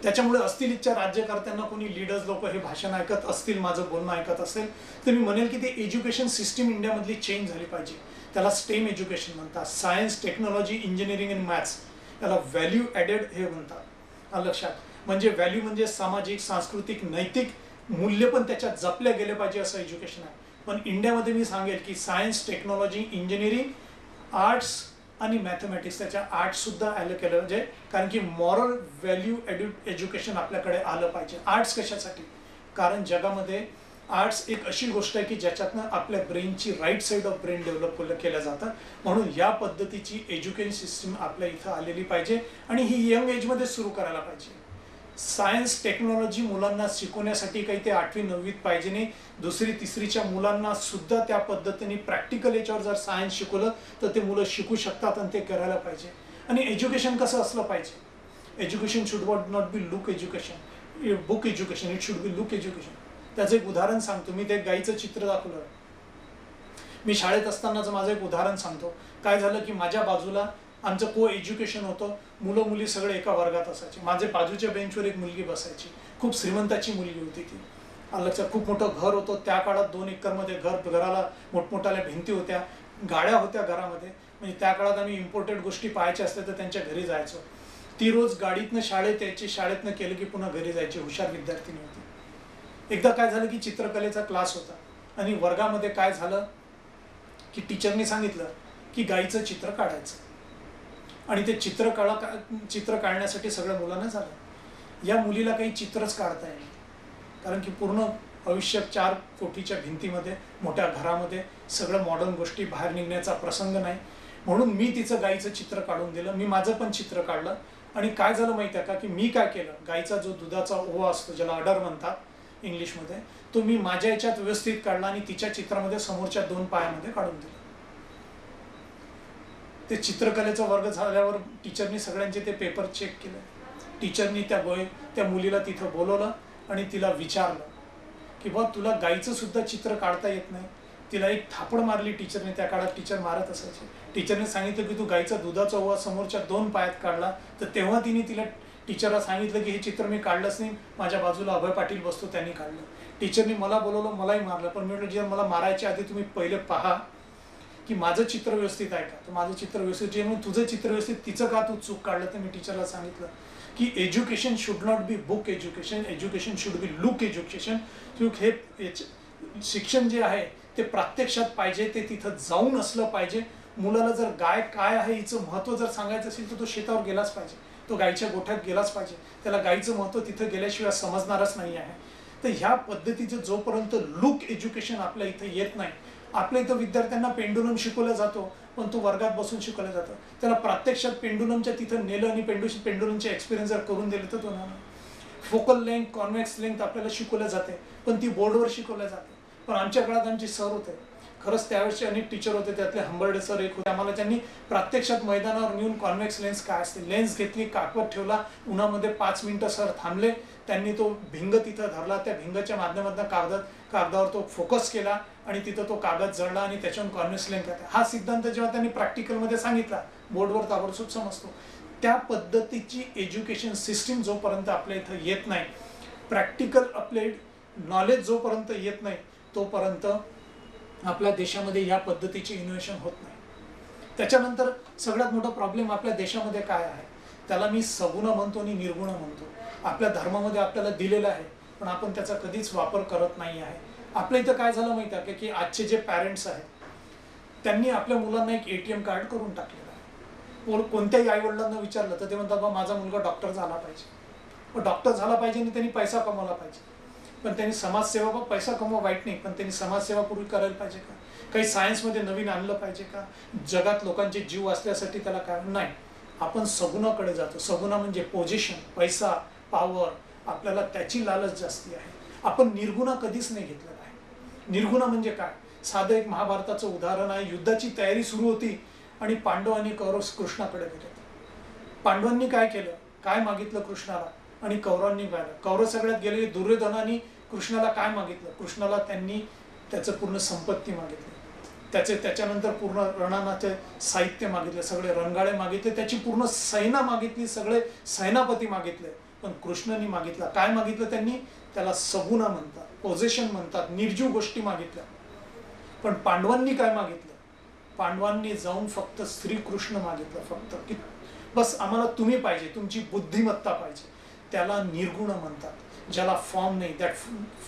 त्याच्यामुळे असतील इच्छा राज्यकर्त्यांना, कोणी लीडर्स लोक हे भाषण ऐकत असतील, माझं बोलणं ऐकत असेल, तर मी म्हणेल की ते एज्युकेशन सिस्टीम इंडियामधली चेंज झाली पाहिजे. त्याला स्टेम एज्युकेशन म्हणतात, science, technology, engineering and maths. याला व्हॅल्यू ॲडेड हे म्हणतात. लक्षात, म्हणजे व्हॅल्यू म्हणजे सामाजिक, सांस्कृतिक, नैतिक मूल्य पण त्याच्यात जपल्या गेले पाहिजे असं एज्युकेशन आहे. पण इंडियामध्ये मी सांगेल की सायन्स, टेक्नॉलॉजी, इंजिनिअरिंग, आर्ट्स आणि मॅथमॅटिक्स, त्याच्या आर्ट्स सुद्धा ॲलो केलं पाहिजे. कारण की मॉरल व्हॅल्यू एज्युकेशन आपल्याकडे आलं पाहिजे. आर्ट्स कशासाठी? कारण जगामध्ये आर्ट्स एक अशी गोष्ट आहे की ज्याच्यातनं आपल्या ब्रेनची right side of brain develop केलं जातं. म्हणून या पद्धतीची एज्युकेशन सिस्टीम आपल्या इथं आलेली पाहिजे आणि ही यंग एजमध्ये सुरू करायला पाहिजे. सायन्स, टेक्नॉलॉजी मुलांना शिकवण्यासाठी काही ते 8वी 9वीत पाहिजे नाही. 2री 3रीच्या मुलांना सुद्धा त्या पद्धतीने प्रॅक्टिकल याच्यावर जर सायन्स शिकवलं तर ते मुलं शिकू शकतात आणि ते करायला पाहिजे. आणि एज्युकेशन कसं असलं पाहिजे? Education should not be look education, book education, it should be look education. त्याचं एक उदाहरण सांगतो मी. ते गाईचं चित्र दाखवलं. मी शाळेत असतानाचं माझं एक उदाहरण सांगतो. काय झालं की माझ्या बाजूला आमचं को एज्युकेशन होतं, मुलं मुली सगळे एका वर्गात असायचे. माझे बाजूच्या बेंचवर एक मुलगी बसायची, खूप श्रीमंताची मुलगी होती ती. लक्षात, खूप मोठं घर होतं त्या काळात. 2 एकरमध्ये घराला मोठमोठ्या भिंती होत्या, गाड्या होत्या घरामध्ये. म्हणजे त्या काळात आम्ही इम्पोर्टेड गोष्टी पाहायच्या असल्या तर त्यांच्या घरी जायचो. ती रोज गाडीतनं शाळेत यायची, शाळेतनं केलं की पुन्हा घरी जायची. हुशार विद्यार्थिनी होती. एकदा काय झालं की चित्रकलेचा क्लास होता आणि वर्गामध्ये काय झालं की टीचरने सांगितलं की गाईचं चित्र काढायचं. आणि ते चित्र काढण्यासाठी सगळ्या मुलांना झालं. या मुलीला काही चित्रच काढता येईल, कारण की पूर्ण आयुष्य 4 कोटीच्या भिंतीमध्ये, मोठ्या घरामध्ये, सगळं मॉडर्न गोष्टी, बाहेर निघण्याचा प्रसंग नाही. म्हणून मी तिचं गाईचं चित्र काढून दिलं. मी माझं पण चित्र काढलं. आणि काय झालं माहिती आहे का, की मी काय केलं, गाईचा जो दुधाचा ओवा असतो, ज्याला अडर म्हणतात इंग्लिशमध्ये, तो मी माझ्या याच्यात व्यवस्थित काढला आणि तिच्या चित्रामध्ये समोरच्या 2 पायामध्ये काढून दिलं. ते चित्रकलेचा वर्ग झाल्यावर टीचरनी सगळ्यांचे ते पेपर चेक केले. टीचरनी त्या मुलीला तिथं बोलवलं आणि तिला विचारलं की बा तुला गाईचं सुद्धा चित्र काढता येत नाही. तिला एक थापड मारली टीचरने. त्या काळात टीचर मारत असायचे. टीचरने सांगितलं की तू गाईचा दुधाचा ओवा समोरच्या 2 पायात काढला. तर तेव्हा तिला टीचरला सांगितलं की हे चित्र मी काढलंच नाही, माझ्या बाजूला अभय पाटील बसतो त्यांनी काढलं. टीचरनी मला बोलवलं, मलाही मारलं. पण मी म्हटलं मला मारायच्या आधी तुम्ही पहिले पहा की माझं चित्र व्यवस्थित आहे का. तर माझं चित्र व्यवस्थित जे, म्हणून तुझं चित्र व्यवस्थित, तिचं का तू चूक काढलं. तर मी टीचरला सांगितलं की education should not be book education, education should be look education. हे शिक्षण जे आहे ते प्रत्यक्षात पाहिजे, ते तिथं जाऊन असलं पाहिजे. मुलाला जर गाय काय आहे हिचं महत्त्व जर सांगायचं असेल तर तो शेतावर गेलाच पाहिजे, तो गायच्या गोठ्यात गेलाच पाहिजे. त्याला गायचं महत्त्व तिथं गेल्याशिवाय समजणारच नाही आहे. तर ह्या पद्धतीचं जोपर्यंत लुक एज्युकेशन आपल्या इथं येत नाही, आपल्या इथं विद्यार्थ्यांना पेंडुलम शिकवला जातो पण तो वर्गात बसून शिकवलं जातं. त्याला प्रत्यक्षात पेंडुलमच्या तिथं नेलं आणि पेंडुलमचे एक्सपिरियन्स जर करून दिले तर तो ना. फोकल लेंथ, कॉन्व्हेक्स लेंथ आपल्याला शिकवल्या जाते पण ती बोर्डवर शिकवल्या जाते. पण आमच्या काळात आमचे सर होते, खरंच त्यावेळेचे अनेक टीचर होते, त्यातले हंबर्डे सर एक होते. आम्हाला त्यांनी प्रत्यक्षात मैदानावर नेऊन कॉन्व्हेक्स लेन्स काय असते, लेन्स घेतली, काकवत ठेवला, उन्हामध्ये 5 मिनिटं सर थांबले, त्यांनी तो भिंग तिथं धरला, त्या भिंगाच्या माध्यमातून कागदावर तो फोकस केला आणि तिथं तो कागद जळला आणि त्याच्यावर कॉन्व्हेक्स लेन्स घेतला. हा सिद्धांत जेव्हा त्यांनी प्रॅक्टिकलमध्ये सांगितला, बोर्डवर ताबडतोब समजतो. त्या पद्धतीची एज्युकेशन सिस्टीम जोपर्यंत आपल्या इथं येत नाही, प्रॅक्टिकल अप्लाइड नॉलेज जोपर्यंत येत नाही, तोपर्यंत आपल्या देशामध्ये या पद्धतीचे इनोव्हेशन होत नाही. त्याच्यानंतर सगळ्यात मोठा प्रॉब्लेम आपल्या देशामध्ये काय आहे, त्याला मी सगुण म्हणतो आणि निर्गुण म्हणतो. आपल्या धर्मामध्ये आपल्याला दिलेलं आहे, पण आपण त्याचा कधीच वापर करत नाही आहे. आपल्या इथं काय झालं माहिती आहे की आजचे जे पॅरेंट्स आहेत, त्यांनी आपल्या मुलांना एक ATM कार्ड करून टाकलेलं आहे. कोणत्याही आईवडिलांना विचारलं तर ते म्हणतात, बा माझा मुलगा डॉक्टर झाला पाहिजे. पण डॉक्टर झाला पाहिजे आणि त्यांनी पैसा कमवला पाहिजे. पण त्यांनी समाजसेवा, पैसा कमवा वाईट नाही, पण त्यांनी समाजसेवा पूर्वी करायला पाहिजे का? काही सायन्समध्ये नवीन आणलं पाहिजे का? जगात लोकांचे जीव असल्यासाठी त्याला काय नाही. आपण सगुणाकडे जातो. सगुणा म्हणजे पोझिशन, पैसा, पॉवर, आपल्याला त्याची लालच जास्ती आहे. आपण निर्गुणा कधीच नाही घेतलेला आहे. निर्गुणा म्हणजे काय? साधं एक महाभारताचं उदाहरण आहे. युद्धाची तयारी सुरू होती आणि पांडव आणि कौरव कृष्णाकडे गेले. पांडवांनी काय केलं, काय मागितलं कृष्णाला, आणि कौरवांनी पाहिलं. कौरव सगळ्यात गेले. दुर्योधनाने कृष्णाला काय मागितलं, कृष्णाला त्यांनी त्याचं पूर्ण संपत्ती मागितली, त्याच्यानंतर पूर्ण रणाचे साहित्य मागितले, सगळे रणगाडे मागितले, त्याची पूर्ण सेना मागितली, सगळे सेनापती मागितले. पण कृष्णाने मागितलं काय मागितलं, त्यांनी त्याला सगुणा म्हणतात, पोझेशन म्हणतात, निर्जीव गोष्टी मागितल्या. पण पांडवांनी काय मागितलं, पांडवांनी जाऊन फक्त श्रीकृष्ण मागितलं, फक्त की बस आम्हाला तुम्ही पाहिजे, तुमची बुद्धिमत्ता पाहिजे. त्याला निर्गुण म्हणतात. ज्याला फॉर्म नाही, दॅट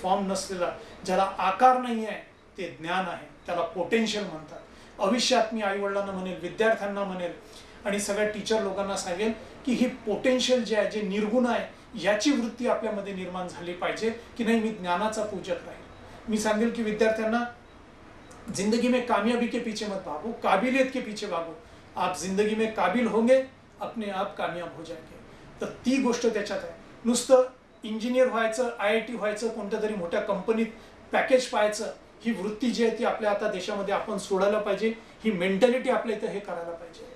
फॉर्म नसलेला, ज्याला आकार नाही आहे, ते ज्ञान आहे, त्याला पोटेन्शियल म्हणतात. भविष्यात मी आईवडिलांना म्हणेल, विद्यार्थ्यांना म्हणेल आणि सगळ्या टीचर लोकांना सांगेल की ही पोटेन्शियल जे आहे, जे निर्गुण आहे, याची वृत्ती आपल्यामध्ये निर्माण झाली पाहिजे की नाही मी ज्ञानाचा पूजक राहील. मी सांगेल की विद्यार्थ्यांना, जिंदगी में कामयाबी के पीछे मत भागो, काबिलियत के पीछे भागो. आप जिंदगी में काबिल होंगे, अपने आप कामयाब हो जाएंगे. तर ती गोष्ट त्याच्यात आहे. नुसतं इंजिनियर व्हायचं, IIT व्हायचं, कोणत्या तरी मोठ्या कंपनीत पॅकेज पाहायचं, ही वृत्ती जी आहे ती आपल्या आता देशामध्ये आपण सोडायला पाहिजे. ही मेंटॅलिटी आपल्या इथं हे करायला पाहिजे.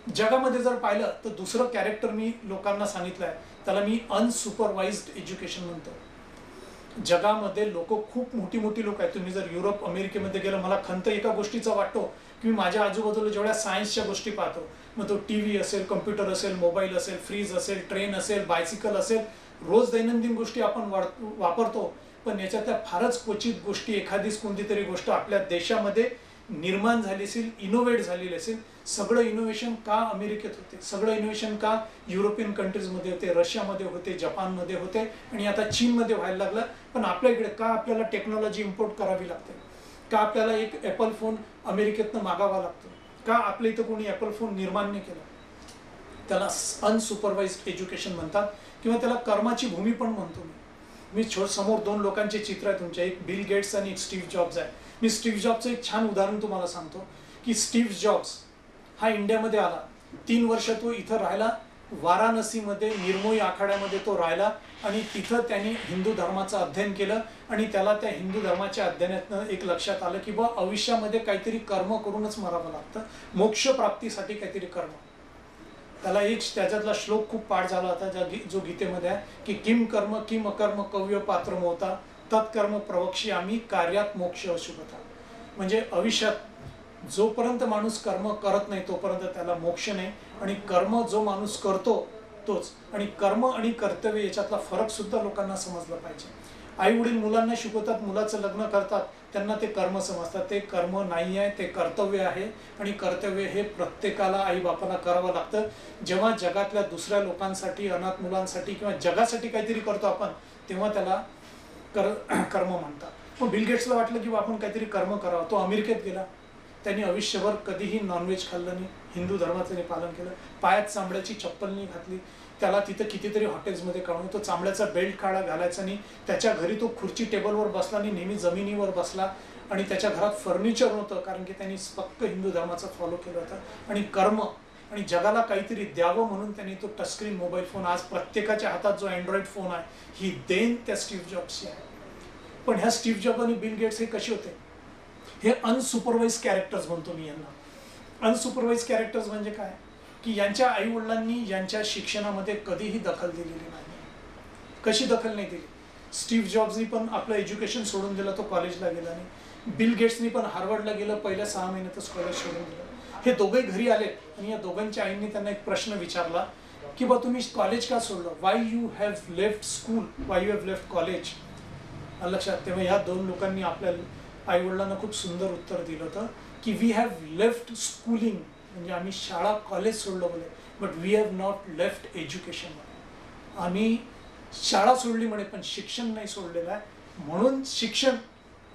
जगामध्ये जर पाहिलं तर दुसरं कॅरेक्टर मी लोकांना सांगितलं आहे, त्याला मी अनसुपरवाइज्ड एज्युकेशन म्हणतो. जगामध्ये लोक खूप मोठी लोक आहेत. तुम्ही जर युरोप अमेरिकेमध्ये गेलं, मला खंत एका गोष्टीचा वाटतो की मी माझ्या आजूबाजूला जेवढ्या सायन्सच्या गोष्टी पाहतो, मग तो TV असेल, कम्प्युटर असेल, मोबाईल असेल, फ्रीज असेल, ट्रेन असेल, बायसिकल असेल, रोज दैनंदिन गोष्टी आपण वापरतो. पण याच्यातल्या फारच क्वचित गोष्टी, एखादीच कोणती तरी गोष्ट आपल्या देशामध्ये निर्माण झाली असेल, इनोव्हेट झालेली असेल. सगळं इनोव्हेशन का अमेरिकेत होते, सगळं इनोव्हेशन का युरोपियन कंट्रीजमध्ये होते, रशियामध्ये होते, जपानमध्ये होते आणि आता चीनमध्ये व्हायला लागलं. पण आपल्या इकडे का आपल्याला टेक्नॉलॉजी इम्पोर्ट करावी लागते, का आपल्याला एक ॲपल फोन अमेरिकेतनं मागावा लागतो, का आपल्या इथं कोणी ॲपल फोन निर्माण नाही केला. त्याला अनसुपरवाइज्ड एज्युकेशन म्हणतात किंवा त्याला कर्माची भूमी पण म्हणतो. मी समोर 2 लोकांचे चित्र आहे तुमच्या, एक बिल गेट्स आणि एक स्टीव्ह जॉब्स आहे. मी स्टीव्ह जॉबचं एक छान उदाहरण तुम्हाला सांगतो की स्टीव्ह जॉब्स हा इंडियामध्ये आला, 3 वर्ष तो इथं राहिला, वाराणसीमध्ये निर्मोही आखाड्यामध्ये तो राहिला आणि तिथं त्यांनी हिंदू धर्माचं अध्ययन केलं आणि त्याला त्या हिंदू धर्माच्या अध्ययनातनं एक लक्षात आलं की बा आयुष्यामध्ये काहीतरी कर्म करूनच मरावं लागतं, मोक्ष प्राप्तीसाठी काहीतरी कर्म. त्याला एक त्याच्यातला श्लोक खूप पाठ झाला होता जो गीतेमध्ये आहे की किम कर्म किम अकर्म कव्य पात्र मोता तत्कर्म प्रवक्षी आम्ही कार्यात मोक्ष अशुभता. म्हणजे आयुष्यात जोपर्यंत माणूस कर्म करत नाही तोपर्यंत त्याला मोक्ष नाही, आणि कर्म जो माणूस करतो तोच. आणि कर्म आणि कर्तव्य याच्यातला फरक सुद्धा लोकांना समजला पाहिजे. आई वडील मुलांना शिकवतात, मुलाचं लग्न करतात, त्यांना ते कर्म समजतात. ते कर्म नाही आहे, ते कर्तव्य आहे. आणि कर्तव्य हे प्रत्येकाला आई बापाला करावं लागतं. जेव्हा जगातल्या दुसऱ्या लोकांसाठी, अनाथ मुलांसाठी किंवा जगासाठी काहीतरी करतो आपण, तेव्हा त्याला कर्म म्हणतात. मग बिल गेट्सला वाटलं की आपण काहीतरी कर्म करावं. तो अमेरिकेत गेला, त्यांनी आयुष्यभर कधीही नॉनव्हेज खाल्लं नाही, हिंदू धर्माचं पालन केलं, पायात चांबड्याची चप्पल नाही घातली. त्याला तिथं कितीतरी हॉटेल्समध्ये काढून तो चांबड्याचा बेल्ट काढा घालायचा नाही. त्याच्या घरी तो खुर्ची टेबलवर बसला नाही, नेहमी जमिनीवर बसला. आणि त्याच्या घरात फर्निचर नव्हतं, कारण की त्यांनी फक्त हिंदू धर्माचं फॉलो केलं होतं. आणि कर्म आणि जगाला काहीतरी द्यावं म्हणून त्यांनी तो टचस्क्रीन मोबाईल फोन, आज प्रत्येकाच्या हातात जो अँड्रॉइड फोन आहे, ही देण त्या स्टीव्ह जॉब्सची आहे. पण ह्या स्टीव्ह जॉब आणि बिल गेट्स हे कसे होते, हे अनसुपरवाइज कॅरेक्टर्स म्हणतो मी यांना. अनसुपरवाइज कॅरेक्टर्स म्हणजे काय की यांच्या आईवडिलांनी यांच्या शिक्षणामध्ये कधीही दखल दिलेली नाही. कशी दखल नाही दिली? स्टीव्ह जॉब्सनी पण आपलं एज्युकेशन सोडून दिलं, तो कॉलेजला गेला नाही. बिल गेट्सनी पण हार्वर्डला गेलं, पहिल्या 6 महिन्यातच कॉलेज सोडून दिलं. हे दोघे घरी आले आणि या दोघांच्या आईंनी त्यांना एक प्रश्न विचारला की बा तुम्ही कॉलेज का सोडलं, Y you have left school, Y you have left college. लक्षात. तेव्हा ह्या दोन लोकांनी आपल्या आईवडिलांना खूप सुंदर उत्तर दिलं होतं की वी हॅव लेफ्ट स्कूलिंग, म्हणजे आम्ही शाळा कॉलेज सोडलं बोले, but we have not left education. आम्ही शाळा सोडली म्हणे पण शिक्षण नाही सोडलेलं आहे. म्हणून शिक्षण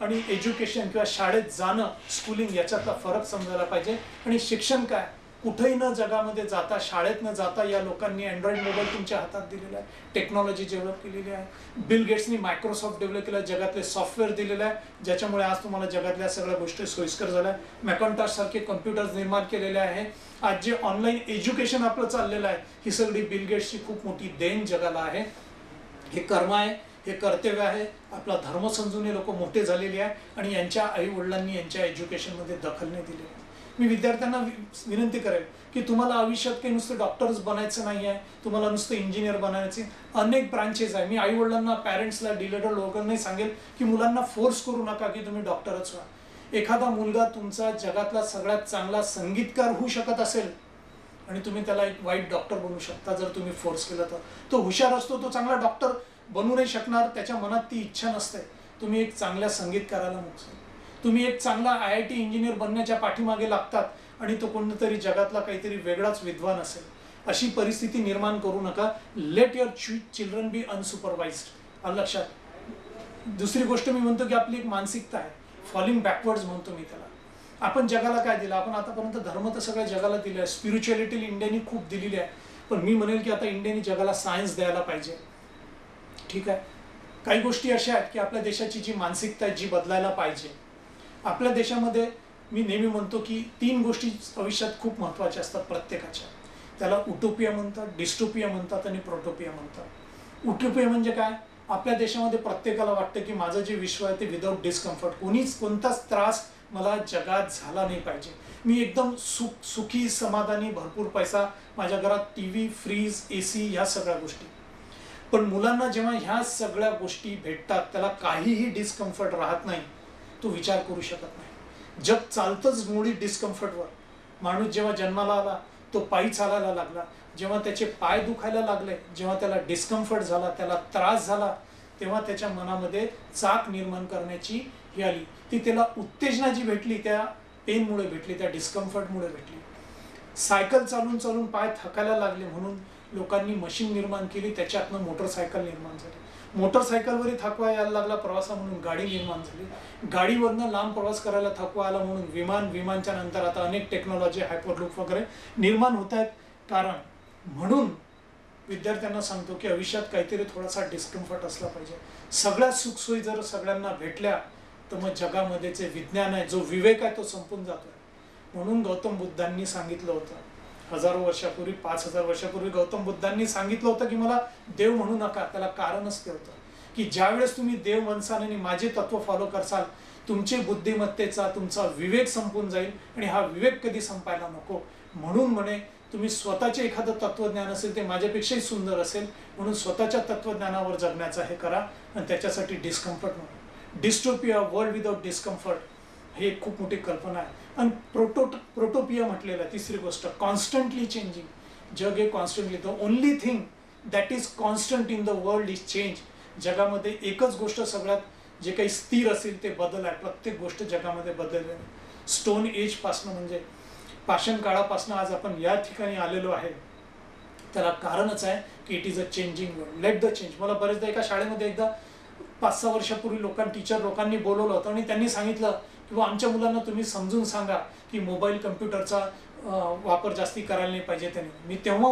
आणि एज्युकेशन किंवा शाळेत जाणं, स्कूलिंग, याच्यातला फरक समजायला पाहिजे. आणि शिक्षण काय, कुठेही न जगामध्ये जाता, शाळेत न जाता या लोकांनी अँड्रॉइड मोबाईल तुमच्या हातात दिलेला आहे, टेक्नॉलॉजी डेव्हलप केलेली आहे. बिल गेट्सनी मायक्रोसॉफ्ट डेव्हलप केलं, जगातले सॉफ्टवेअर दिलेलं आहे, ज्याच्यामुळे आज तुम्हाला जगातल्या सगळ्या गोष्टी सोयीस्कर झाल्या. मॅकॉन्टॉश सारखे कम्प्युटर्स निर्माण केलेले आहे. आज जे ऑनलाईन एज्युकेशन आपलं चाललेलं आहे, ही सगळी बिल गेट्सची खूप मोठी देण जगाला आहे. हे कर्म आहे, हे कर्तव्य आहे, आपला धर्म समजून हे लोक मोठे झालेले आहे आणि यांच्या आई वडिलांनी यांच्या एज्युकेशनमध्ये दखल नाही दिली. मी विद्यार्थ्यांना विनंती करेल की तुम्हाला आयुष्यात काही नुसतं डॉक्टर्स बनायचं नाही आहे, तुम्हाला नुसतं इंजिनियर बनायचे, अनेक ब्रांचेस आहे. मी आई वडिलांना, पॅरेंट्सला, डिलेटर लोकांनाही सांगेल की मुलांना फोर्स करू नका की तुम्ही डॉक्टरच व्हा. एखादा मुलगा तुमचा जगातला सगळ्यात चांगला संगीतकार होऊ शकत असेल आणि तुम्ही त्याला एक वाईट डॉक्टर बनवू शकता जर तुम्ही फोर्स केला तर. तो हुशार असतो, तो चांगला डॉक्टर बनू नाही शकणार, त्याच्या मनात ती इच्छा नसते. तुम्ही एक चांगल्या संगीतकाराला मुक्त, तुम्ही एक चांगला IIT इंजिनियर बनण्याच्या पाठीमागे लागतात आणि तो कोणतरी जगातला काहीतरी वेगळाच विद्वान असेल. अशी परिस्थिती निर्माण करू नका. Let your children be unsupervised. लक्षात. दुसरी गोष्ट मी म्हणतो की आपली एक मानसिकता आहे, फॉलिंग बॅकवर्ड्स म्हणतो मी त्याला. आपण जगाला काय दिलं? आपण आतापर्यंत धर्म तर सगळ्या जगाला दिलं आहे, स्पिरिच्युअलिटी इंडियानी खूप दिलेली आहे, पण मी म्हणेल की आता इंडियाने जगाला सायन्स द्यायला पाहिजे. ठीक आहे. काही गोष्टी अशा आहेत की आपल्या देशाची जी मानसिकता आहे, जी बदलायला पाहिजे. आपल्या देशामध्ये मी नेहमी म्हणतो की 3 गोष्टी आयुष्यात खूप महत्त्वाच्या असतात प्रत्येकाच्या. त्याला उटोपिया म्हणतात, डिस्टोपिया म्हणतात आणि प्रोटोपिया म्हणतात. उटोपिया म्हणजे काय? आपल्या देशामध्ये प्रत्येकाला वाटतं की माझं जे विश्व आहे ते विदाऊट डिस्कम्फर्ट, कोणताच त्रास मला जगात झाला नाही पाहिजे. मी एकदम सुखी, समाधानी, भरपूर पैसा, माझ्या घरात TV, फ्रीज, AC, ह्या सगळ्या गोष्टी. पण मुलांना जेव्हा ह्या सगळ्या गोष्टी भेटतात, त्याला काहीही डिस्कम्फर्ट राहत नाही, तो विचार करू शकत नाही. जग चालतंच मुळी डिस्कम्फर्टवर. माणूस जेव्हा जन्माला आला, तो पायी चालायला लागला, जेव्हा त्याचे पाय दुखायला लागले, जेव्हा त्याला डिस्कम्फर्ट झाला, त्याला त्रास झाला, तेव्हा त्याच्या मनामध्ये चाक निर्माण करण्याची ही आली. ती त्याला उत्तेजना जी भेटली त्या पेनमुळे भेटली, त्या डिस्कम्फर्टमुळे भेटली. सायकल चालून चालून पाय थकायला लागले म्हणून लोकांनी मशीन निर्माण केली, त्याच्यातनं मोटरसायकल निर्माण झाली. मोटरसायकलवरही थकवा यायला लागला प्रवासा म्हणून गाडी निर्माण झाली. गाडीवरनं लांब प्रवास करायला थकवा आला म्हणून विमान, विमानच्या नंतर आता अनेक टेक्नॉलॉजी, हायपरलूप वगैरे निर्माण होत आहेत. कारण म्हणून विद्यार्थ्यांना सांगतो की आयुष्यात काहीतरी थोडासा डिस्कम्फर्ट असला पाहिजे. सगळ्या सुखसोयी जर सगळ्यांना भेटल्या तर मग जगामध्ये जे विज्ञान आहे, जो विवेक आहे, तो संपून जातोय. म्हणून गौतम बुद्धांनी सांगितलं होतं, हजारो वर्षापूर्वी, 5000 वर्षापूर्वी गौतम बुद्धांनी सांगितलं होतं की मला देव म्हणू नका. त्याला कारणच ते होतं की ज्यावेळेस तुम्ही देव म्हणसाल आणि माझे तत्व फॉलो करसाल, तुमचे बुद्धिमत्तेचा, तुमचा विवेक संपून जाईल आणि हा विवेक कधी संपायला नको. म्हणून म्हणे तुम्ही स्वतःचे एखादं तत्वज्ञान असेल ते माझ्यापेक्षाही सुंदर असेल, म्हणून स्वतःच्या तत्वज्ञानावर जगण्याचा हे करा आणि त्याच्यासाठी डिस्कम्फर्ट नको. डिस्टोपिया, वर्ल्ड विदाउट डिस्कम्फर्ट, हे एक खूप मोठी कल्पना आहे. आणि प्रोटोपिया म्हटलेलं आहे. तिसरी गोष्ट, कॉन्स्टंटली चेंजिंग. जग हे constantly, the only thing that is constant in the world is change. जगामध्ये एकच गोष्ट सगळ्यात जे काही स्थिर असेल ते बदल आहे. प्रत्येक गोष्ट जगामध्ये बदलली आहे. स्टोन एजपासनं, म्हणजे पाषाण काळापासून आज आपण या ठिकाणी आलेलो आहे, त्याला कारणच आहे की it is a changing world. Let the change. मला बरेचदा एका शाळेमध्ये एकदा 5-6 वर्षापूर्वी टीचर लोकांनी बोलवलं होतं आणि त्यांनी सांगितलं किंवा आमच्या मुलांना तुम्ही समजून सांगा की मोबाईल, कम्प्युटरचा वापर जास्ती करायला नाही पाहिजे त्यांनी. मी तेव्हा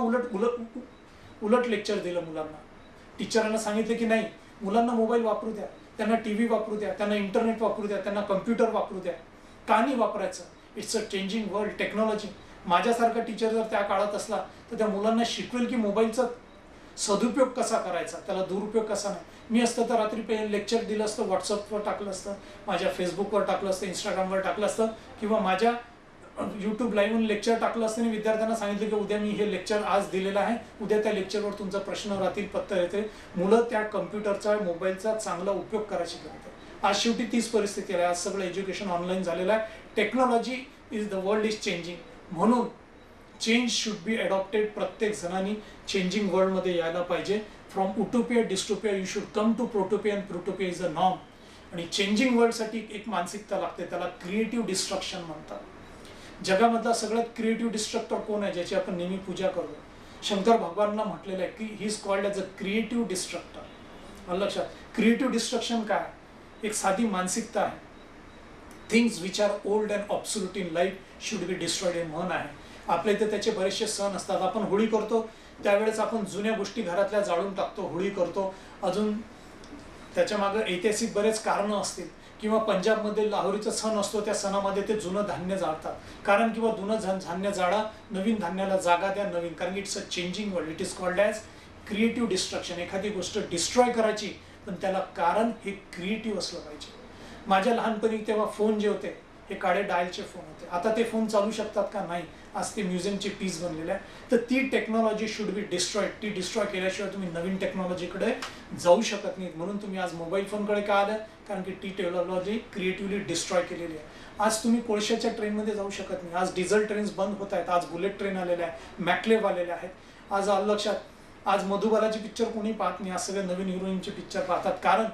उलट लेक्चर दिलं मुलांना. टीचरांना सांगितलं की नाही, मुलांना मोबाईल वापरू द्या, त्यांना TV वापरू द्या, त्यांना इंटरनेट वापरू द्या, त्यांना कम्प्युटर वापरू द्या. का नाही वापरायचं? It's a changing world, technology. माझ्यासारखा टीचर जर त्या काळात असला तर त्या मुलांना शिकवेल की मोबाईलचं सदुपयोग कसा करायचा, त्याला दुरुपयोग कसा नाही. मी असतं तर रात्री पहिले लेक्चर दिलं असतं, व्हॉट्सअपवर टाकलं असतं, माझ्या फेसबुकवर टाकलं असतं, इंस्टाग्रामवर टाकलं असतं, किंवा माझ्या यूट्यूब लाईव्हहून लेक्चर टाकलं असतं आणि विद्यार्थ्यांना सांगितलं की उद्या मी हे लेक्चर आज दिलेलं आहे, उद्या त्या लेक्चरवर तुमचा प्रश्न राहतील, पत्तर येते. मुलं त्या कम्प्युटरचा मोबाईलचा चांगला उपयोग करायची करतात. आज शेवटी तीच परिस्थिती आहे. आज सगळं एज्युकेशन ऑनलाईन झालेलं आहे. Technology is the world is changing. म्हणून चेंज शुड बी अडॉप्टेड. प्रत्येक जणांनी चेंजिंग वर्ल्डमध्ये यायला पाहिजे. From utopia dystopia you should come to protopia, and protopia is a norm. आणि चेंजिंग वर्ल्डसाठी एक मानसिकता लागते, त्याला क्रिएटिव्ह डिस्ट्रक्शन म्हणतात. जगामधला सगळ्यात क्रिएटिव्ह डिस्ट्रक्टर कोण आहे, ज्याची आपण नेहमी पूजा करतो? शंकर भगवानला म्हटलेलं आहे की he is called as a creative destructor. लक्षात, क्रिएटिव्ह डिस्ट्रक्शन काय? एक साधी मानसिकता आहे. Things which are old and absolute in life should be destroyed हे म्हण आहे. आपल्या इथे त्याचे बरेचसे सण असतात. आपण होळी करतो, त्यावेळेस आपण जुन्या गोष्टी घरातल्या जाळून टाकतो, होळी करतो. अजून त्याच्या मागे ऐतिहासिक बरेच कारणं असतील. किंवा पंजाबमध्ये लाहोरीचा सण असतो, त्या सणामध्ये ते जुनं धान्य जाळतात. कारण किंवा जुनं धान्य जाळा, नवीन धान्याला जागा द्या, नवीन. कारण it's a changing world. It is called as creative destruction. एखादी गोष्ट डिस्ट्रॉय करायची, पण त्याला कारण हे क्रिएटिव्ह असलं पाहिजे. माझ्या लहानपणी तेव्हा फोन जे होते हे काळे डायलचे फोन होते. आता ते फोन चालू शकतात का? नाही. आज ते म्युझियमची पीस बनलेले आहे. तर ती टेक्नॉलॉजी शुड बी डिस्ट्रॉइड. ती डिस्ट्रॉय केल्याशिवाय तुम्ही नवीन टेक्नॉलॉजीकडे जाऊ शकत नाही. म्हणून तुम्ही आज मोबाईल फोनकडे का आलं? कारण की ती टेक्नॉलॉजी क्रिएटिव्हली डिस्ट्रॉय केलेली आहे. आज तुम्ही कोळशाच्या ट्रेनमध्ये जाऊ शकत नाही. आज डिझेल ट्रेन्स बंद होत आहेत. आज बुलेट ट्रेन आलेल्या आहे, मॅकलेव आलेल्या आहेत. आज लक्षात, आज मधुबालाची पिक्चर कोणी पाहत नाही. आज सगळे नवीन हिरोईनचे पिक्चर पाहतात. कारण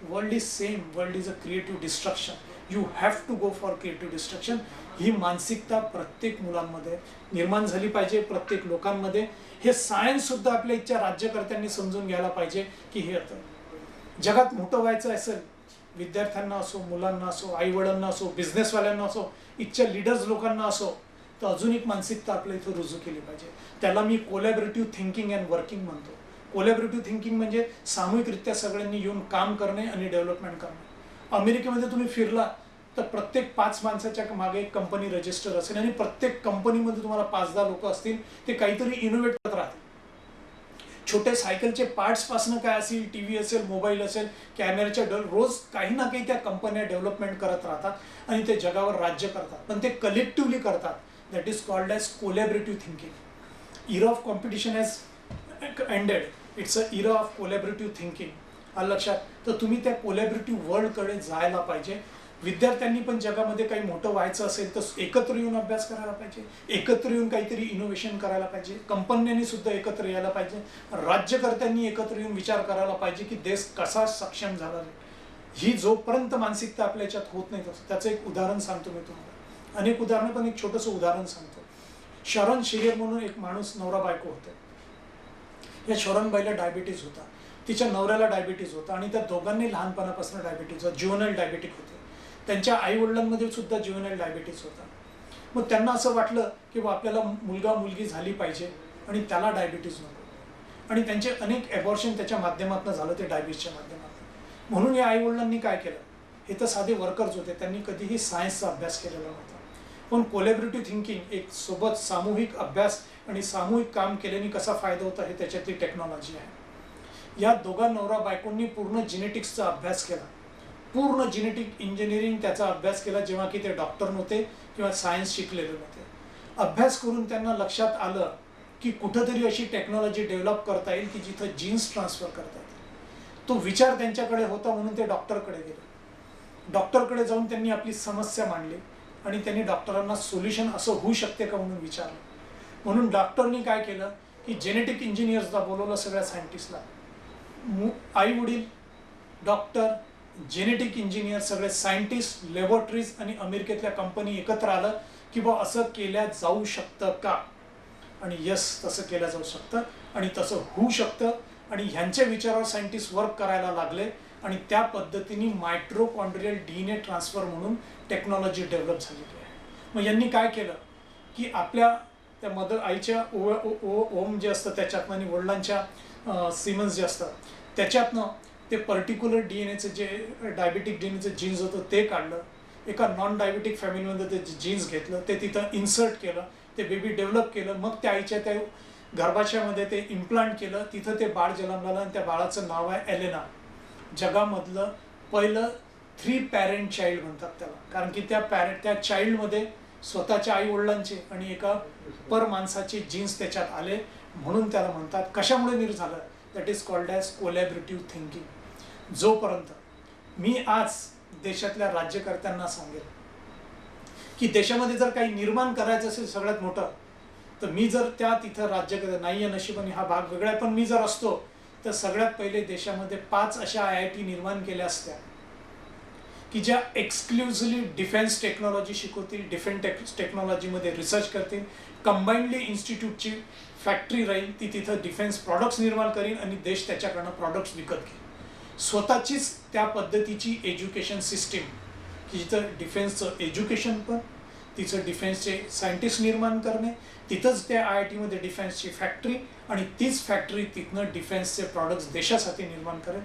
world is same. World is a creative destruction. You have to go for creative destruction. ही मानसिकता प्रत्येक मुलांमध्ये निर्माण झाली पाहिजे, प्रत्येक लोकांमध्ये. हे सायन्स सुद्धा आपल्या इच्छा राज्यकर्त्यांनी समजून घ्यायला पाहिजे की हे आता जगात मोठं व्हायचं असेल, विद्यार्थ्यांना असो, मुलांना असो, आई वडिलांना असो, बिझनेसवाल्यांना असो, इच्छा लिडर्स लोकांना असो, तर अजून एक मानसिकता आपल्या इथं रुजू केली पाहिजे. त्याला मी कोलॅबरेटिव्ह थिंकिंग अँड वर्किंग म्हणतो. कोलॅबरेटिव्ह थिंकिंग म्हणजे सामूहिकरित्या सगळ्यांनी येऊन काम करणे आणि डेव्हलपमेंट करणे. अमेरिकेमध्ये तुम्ही फिरला तर प्रत्येक 5 माणसाच्या मागे एक कंपनी रजिस्टर असेल आणि प्रत्येक कंपनीमध्ये तुम्हाला 5-10 लोक असतील. ते काहीतरी इनोव्हेट करत राहतील. छोटे सायकलचे पार्ट्स पासून काय असेल, टीव्ही असेल, मोबाईल असेल, कॅमेऱ्याच्या रोज काही ना काही त्या कंपन्या डेव्हलपमेंट करत राहतात आणि ते जगावर राज्य करतात. पण ते कलेक्टिव्हली करतात. That is called as collaborative thinking. Era of competition has ended. It's a era of collaborative thinking. लक्षात. तर तुम्ही त्या कोलॅबरेटिव्ह वर्ल्डकडे जायला पाहिजे. विद्यार्थ्यांनी पण जगामध्ये काही मोठं व्हायचं असेल तर एकत्र येऊन अभ्यास करायला पाहिजे, एकत्र येऊन काहीतरी इनोव्हेशन करायला पाहिजे. कंपन्यांनी सुद्धा एकत्र यायला पाहिजे. राज्यकर्त्यांनी एकत्र येऊन विचार करायला पाहिजे की देश कसा सक्षम झाला. ही जोपर्यंत मानसिकता आपल्या याच्यात होत नाही, त्याचं एक उदाहरण सांगतो मी तुम्हाला. अनेक उदाहरणं, पण एक छोटंसं उदाहरण सांगतो. शरण शेयर म्हणून एक माणूस, नवरा बायको होते. या शरणबाईला डायबिटीज होता, तिच्या नवऱ्याला डायबिटीज होता आणि त्या दोघांनी लहानपणापासून डायबिटीज होता. ज्युव्हेनाइल डायबिटिक होते. त्यांच्या आई वडिलांमध्ये सुद्धा ज्युव्हेनाइल डायबिटीज होता. मग त्यांना असं वाटलं की आपल्याला मुलगा मुलगी झाली पाहिजे आणि त्याला डायबिटीज नको. आणि त्यांचे अनेक ॲबॉर्शन त्याच्या माध्यमातून झालं, ते डायबिटीजच्या माध्यमातून. म्हणून या आई वडिलांनी काय केलं? हे तर साधे वर्कर्स होते, त्यांनी कधीही सायन्सचा अभ्यास केलेला नव्हता. पण कोलॅबरेटिव्ह थिंकिंग, एक सोबत सामूहिक अभ्यास आणि सामूहिक काम केल्याने कसा फायदा होता हे त्याच्यातली टेक्नॉलॉजी आहे. या दोघा नवरा बायकोंनी पूर्ण जेनेटिक्सचा अभ्यास केला. पूर्ण जेनेटिक इंजिनिअरिंग त्याचा अभ्यास केला, जेव्हा की ते डॉक्टर नव्हते किंवा सायन्स शिकलेले नव्हते. अभ्यास करून त्यांना लक्षात आलं की कुठंतरी अशी टेक्नॉलॉजी डेव्हलप करता येईल की जिथं जीन्स ट्रान्सफर करता येईल. तो विचार त्यांच्याकडे होता, म्हणून ते डॉक्टरकडे गेले. डॉक्टरकडे जाऊन त्यांनी आपली समस्या मांडली आणि त्यांनी डॉक्टरांना सोल्युशन असं होऊ शकते का म्हणून विचारलं. म्हणून डॉक्टरनी काय केलं की जेनेटिक इंजिनियर्सला बोलवलं, सगळ्या सायंटिस्टला. आई वडील, डॉक्टर, जेनेटिक इंजिनियर, सगळे सायंटिस्ट, लॅबोरेटरीज आणि अमेरिकेतल्या कंपनी एकत्र आलं की बा असं केल्या जाऊ शकतं का? आणि यस, तसं केलं जाऊ शकतं आणि तसं होऊ शकतं. आणि ह्यांच्या विचारावर सायंटिस्ट वर्क करायला लागले आणि त्या पद्धतीने मायट्रोकॉन्ड्रियल DNA ट्रान्सफर म्हणून टेक्नॉलॉजी डेव्हलप झालेली आहे. मग यांनी काय केलं की आपल्या त्या मदर आईच्या ओम जे असतं त्याच्यातनं आणि वडिलांच्या सिमन्स जे असतं त्याच्यातनं ते पर्टिक्युलर DNAचं जे डायबिटिक DNAचं जीन्स होतं ते काढलं. एका नॉन डायबिटिक फॅमिलीमध्ये ते जीन्स घेतलं, ते तिथं इन्सर्ट केलं, ते बेबी डेव्हलप केलं. मग त्या आईच्या त्या गर्भाशयामध्ये ते इम्प्लांट केलं, तिथं ते बाळ जन्मलं आणि त्या बाळाचं नाव आहे एलेना. जगामधलं पहिलं 3 पॅरेंट चाइल्ड म्हणतात त्याला, कारण की त्या चाइल्डमध्ये स्वतःच्या आई वडिलांचे आणि एका पर माणसाचे जीन्स त्याच्यात आले, म्हणून त्याला म्हणतात. कशामुळे झालं? That is called as collaborative thinking. जोपर्यंत मी आज देशातल्या राज्यकर्त्यांना सांगेल की देशामध्ये जर काही निर्माण करायचं असेल सगळ्यात मोठं, तर मी जर तिथं राज्य नाही आहे, नशिबाने हा भाग वेगळा आहे, पण मी जर असतो तर सगळ्यात पहिले देशामध्ये 5 अशा IIT निर्माण केल्या असत्या की ज्या एक्सक्लुझिव्हली डिफेन्स टेक्नॉलॉजी शिकवतील, डिफेन्स टेक्नॉलॉजीमध्ये रिसर्च करतील. कंबाईंडली इन्स्टिट्यूटची फॅक्टरी राहील, ती तिथं डिफेन्स प्रॉडक्ट्स निर्माण करीन आणि देश त्याच्याकडनं प्रॉडक्ट्स विकत घेईल. स्वतःचीच त्या पद्धतीची एज्युकेशन सिस्टीम की जिथं डिफेन्सचं एज्युकेशन पण, तिचं डिफेन्सचे सायंटिस्ट निर्माण करणे, तिथंच त्या IIT मध्ये डिफेन्सची फॅक्टरी आणि तीच फॅक्टरी तिथनं डिफेन्सचे प्रॉडक्ट्स देशासाठी निर्माण करेल.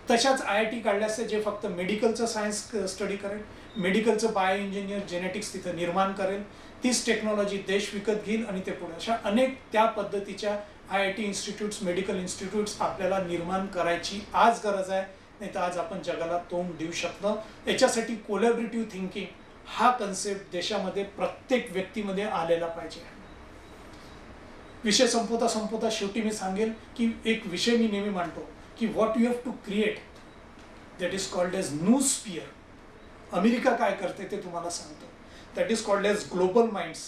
तशाच IIT काढल्या असते जे फक्त मेडिकलचं सायन्स स्टडी करेल, मेडिकलचं बायो इंजिनियर जेनेटिक्स तिथं निर्माण करेल, तीच टेक्नॉलॉजी देश विकत घेईल आणि ते पुढे. अशा अनेक त्या पद्धतीच्या IIT इन्स्टिट्यूट्स, मेडिकल इन्स्टिट्यूट्स आपल्याला निर्माण करायची आज गरज आहे, नाही तर आज आपण जगाला तोंड देऊ शकतो. याच्यासाठी कोलॅबरेटिव्ह थिंकिंग हा कन्सेप्ट देशामध्ये प्रत्येक व्यक्तीमध्ये आलेला पाहिजे. विषय संपवता शेवटी मी सांगेल की एक विषय मी नेहमी मांडतो की what you have to create, that is called as new sphere. America काय करते ते तुम्हाला सांगतो. That is called as global minds,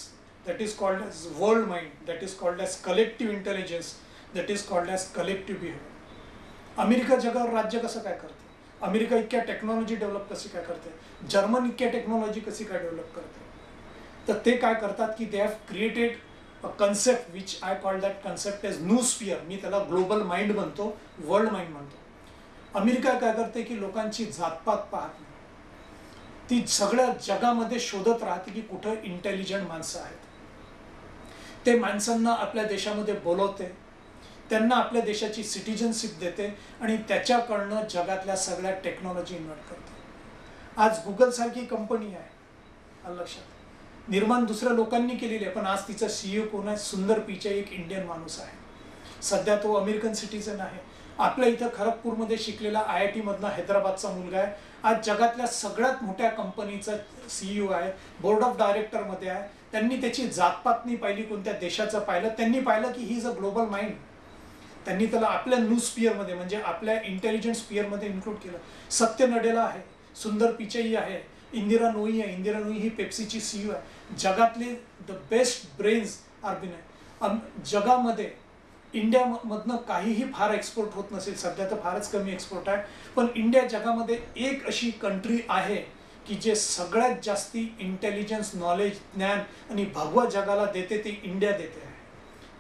that is called as world mind, that is called as collective intelligence, that is called as collective behaviour. America जगावर राज्य कसं काय करते, अमेरिका इतक्या टेक्नॉलॉजी डेव्हलप कशी काय करते, जर्मन इतक्या टेक्नॉलॉजी कशी काय डेव्हलप करते, तर ते काय करतात की they have created a concept which I call that concept as new sphere. मी त्याला ग्लोबल माइंड म्हणतो, वर्ल्ड माइंड म्हणतो. अमेरिका काय करते की लोकांची जातपात पाहत नाही, ती सगळ्या जगामध्ये शोधत राहते की कुठं इंटेलिजंट माणसं आहेत. ते माणसांना आपल्या देशामध्ये बोलवते, त्यांना आपल्या देशाची सिटिझनशिप देते आणि त्याच्याकडनं जगातल्या सगळ्या टेक्नॉलॉजी इन्व्हेंट करते. आज गुगल सारखी कंपनी आहे, लक्षात निर्माण दुसऱ्या लोकांनी केलेली आहे, पण आज तिचा CEO कोण आहे? सुंदर पिचाई, एक इंडियन माणूस आहे. सध्या तो अमेरिकन सिटीजन आहे. आपल्या इथं खरगपूरमध्ये शिकलेला IIT मधला हैदराबादचा मुलगा आहे. आज जगातल्या सगळ्यात मोठ्या कंपनीचा CEO आहे, बोर्ड ऑफ डायरेक्टरमध्ये आहे. त्यांनी त्याची जातपात नाही पाहिली, कोणत्या देशाचं पाहिलं, त्यांनी पाहिलं की he is a global mind. त्यांनी त्याला आपल्या न्यू स्पियरमध्ये म्हणजे आपल्या इंटेलिजंट स्पियरमध्ये इन्क्लूड केलं. सत्य नडेला आहे, सुंदर पिचाई आहे, इंदिरा नोई आहे. इंदिरा नोई ही पेप्सीची CEO आहे. जगातले the best brains are been आहे. जगामध्ये इंडियामधनं काहीही फार एक्सपोर्ट होत नसेल, सध्या तर फारच कमी एक्सपोर्ट आहे, पण इंडिया जगामध्ये एक अशी कंट्री आहे की जे सगळ्यात जास्ती इंटेलिजन्स, नॉलेज, ज्ञान आणि भगवा जगाला देते, ते इंडिया देते आहे.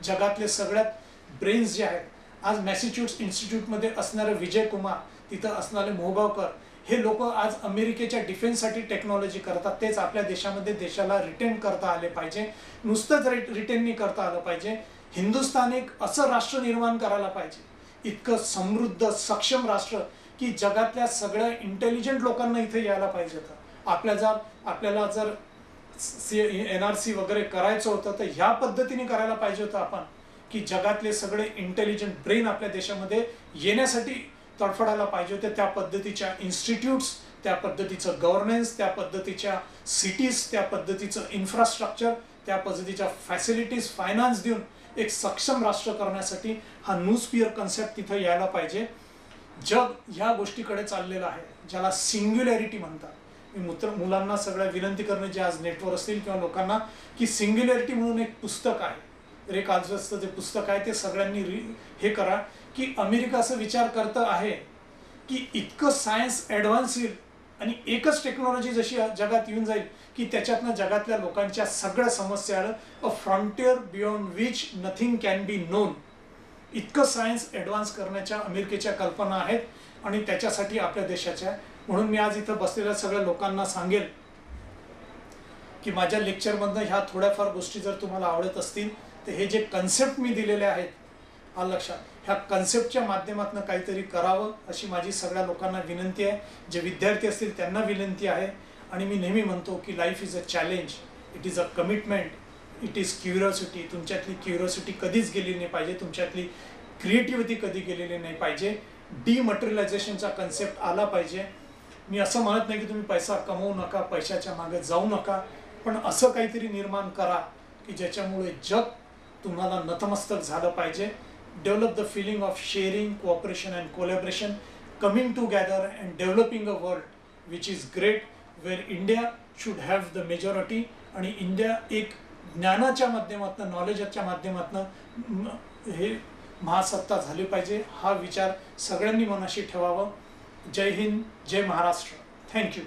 जगातले सगळ्यात ब्रेन्स जे आहेत, आज मॅसेच्युट्स इन्स्टिट्यूटमध्ये असणारे विजय कुमार, तिथं असणारे मोहगावकर, हे लोक आज अमेरिकेच्या डिफेन्ससाठी टेक्नॉलॉजी करतात. तेच आपल्या देशामध्ये देशाला रिटेन करता आले पाहिजे. नुसतंच रिटेन नाही करता आलं पाहिजे. हिंदुस्थान एक असं राष्ट्र निर्माण करायला पाहिजे, इतकं समृद्ध सक्षम राष्ट्र की जगातल्या सगळ्या इंटेलिजंट लोकांना इथे यायला पाहिजे. आपल्याला जर NRC वगैरे करायचं होतं तर ह्या पद्धतीने करायला पाहिजे होतं आपण, की जगातले सगळे इंटेलिजंट ब्रेन आपल्या देशामध्ये येण्यासाठी तडफडायला पाहिजे होते. त्या पद्धतीच्या इन्स्टिट्यूट्स, त्या पद्धतीचं गव्हर्नन्स, त्या पद्धतीच्या सिटीज, त्या पद्धतीचं इन्फ्रास्ट्रक्चर, त्या पद्धतीच्या फॅसिलिटीज, फायनान्स देऊन एक सक्षम राष्ट्र करण्यासाठी हा न्यू स्पियर कन्सेप्ट तिथं यायला पाहिजे. जग ह्या गोष्टीकडे चाललेलं आहे ज्याला सिंग्युलॅरिटी म्हणतात. मी मुलांना सगळ्या विनंती करणे जे आज नेटवर असतील किंवा लोकांना, की सिंग्युलॅरिटी म्हणून एक पुस्तक आहे, रे काल्सचं जे पुस्तक आहे ते सगळ्यांनी हे करा, की अमेरिका असं विचार करतं आहे की इतकं सायन्स ॲडव्हान्स येईल आणि एकच टेक्नॉलॉजी जशी जगात येऊन जाईल की त्याच्यातनं जगातल्या लोकांच्या सगळ्या समस्या a frontier beyond which nothing can be known. इतकं सायन्स ॲडव्हान्स करण्याच्या अमेरिकेच्या कल्पना आहेत आणि त्याच्यासाठी आपल्या देशाच्या. म्हणून मी आज इथं बसलेल्या सगळ्या लोकांना सांगेल की माझ्या लेक्चरमधनं ह्या थोड्याफार गोष्टी जर तुम्हाला आवडत असतील तर हे जे कन्सेप्ट मी दिलेले आहेत, हा लक्षात, ह्या कन्सेप्टच्या माध्यमातून काहीतरी करावं अशी माझी सगळ्या लोकांना विनंती आहे. जे विद्यार्थी असतील त्यांना विनंती आहे. आणि मी नेहमी म्हणतो की life is a challenge, it is a commitment, it is curiosity. तुमच्यातली क्युरिओसिटी कधीच गेली नाही पाहिजे, तुमच्यातली क्रिएटिव्हिटी कधी गेलेली नाही पाहिजे. डिमटेरियलायझेशनचा कन्सेप्ट आला पाहिजे. मी असं म्हणत नाही की तुम्ही पैसा कमवू नका, पैशाच्या मागे जाऊ नका, पण असं काहीतरी निर्माण करा की ज्याच्यामुळे जग तुम्हाला नतमस्तक झालं पाहिजे. Develop the feeling of sharing, cooperation and collaboration, coming together and developing a world which is great, where India should have the majority. आणि इंडिया एक ज्ञानाच्या माध्यमातून, नॉलेजच्या माध्यमातून हे महासत्ता झाली पाहिजे. हा विचार सगळ्यांनी मनाशी ठेवावा. जय हिंद, जय महाराष्ट्र. थँक्यू.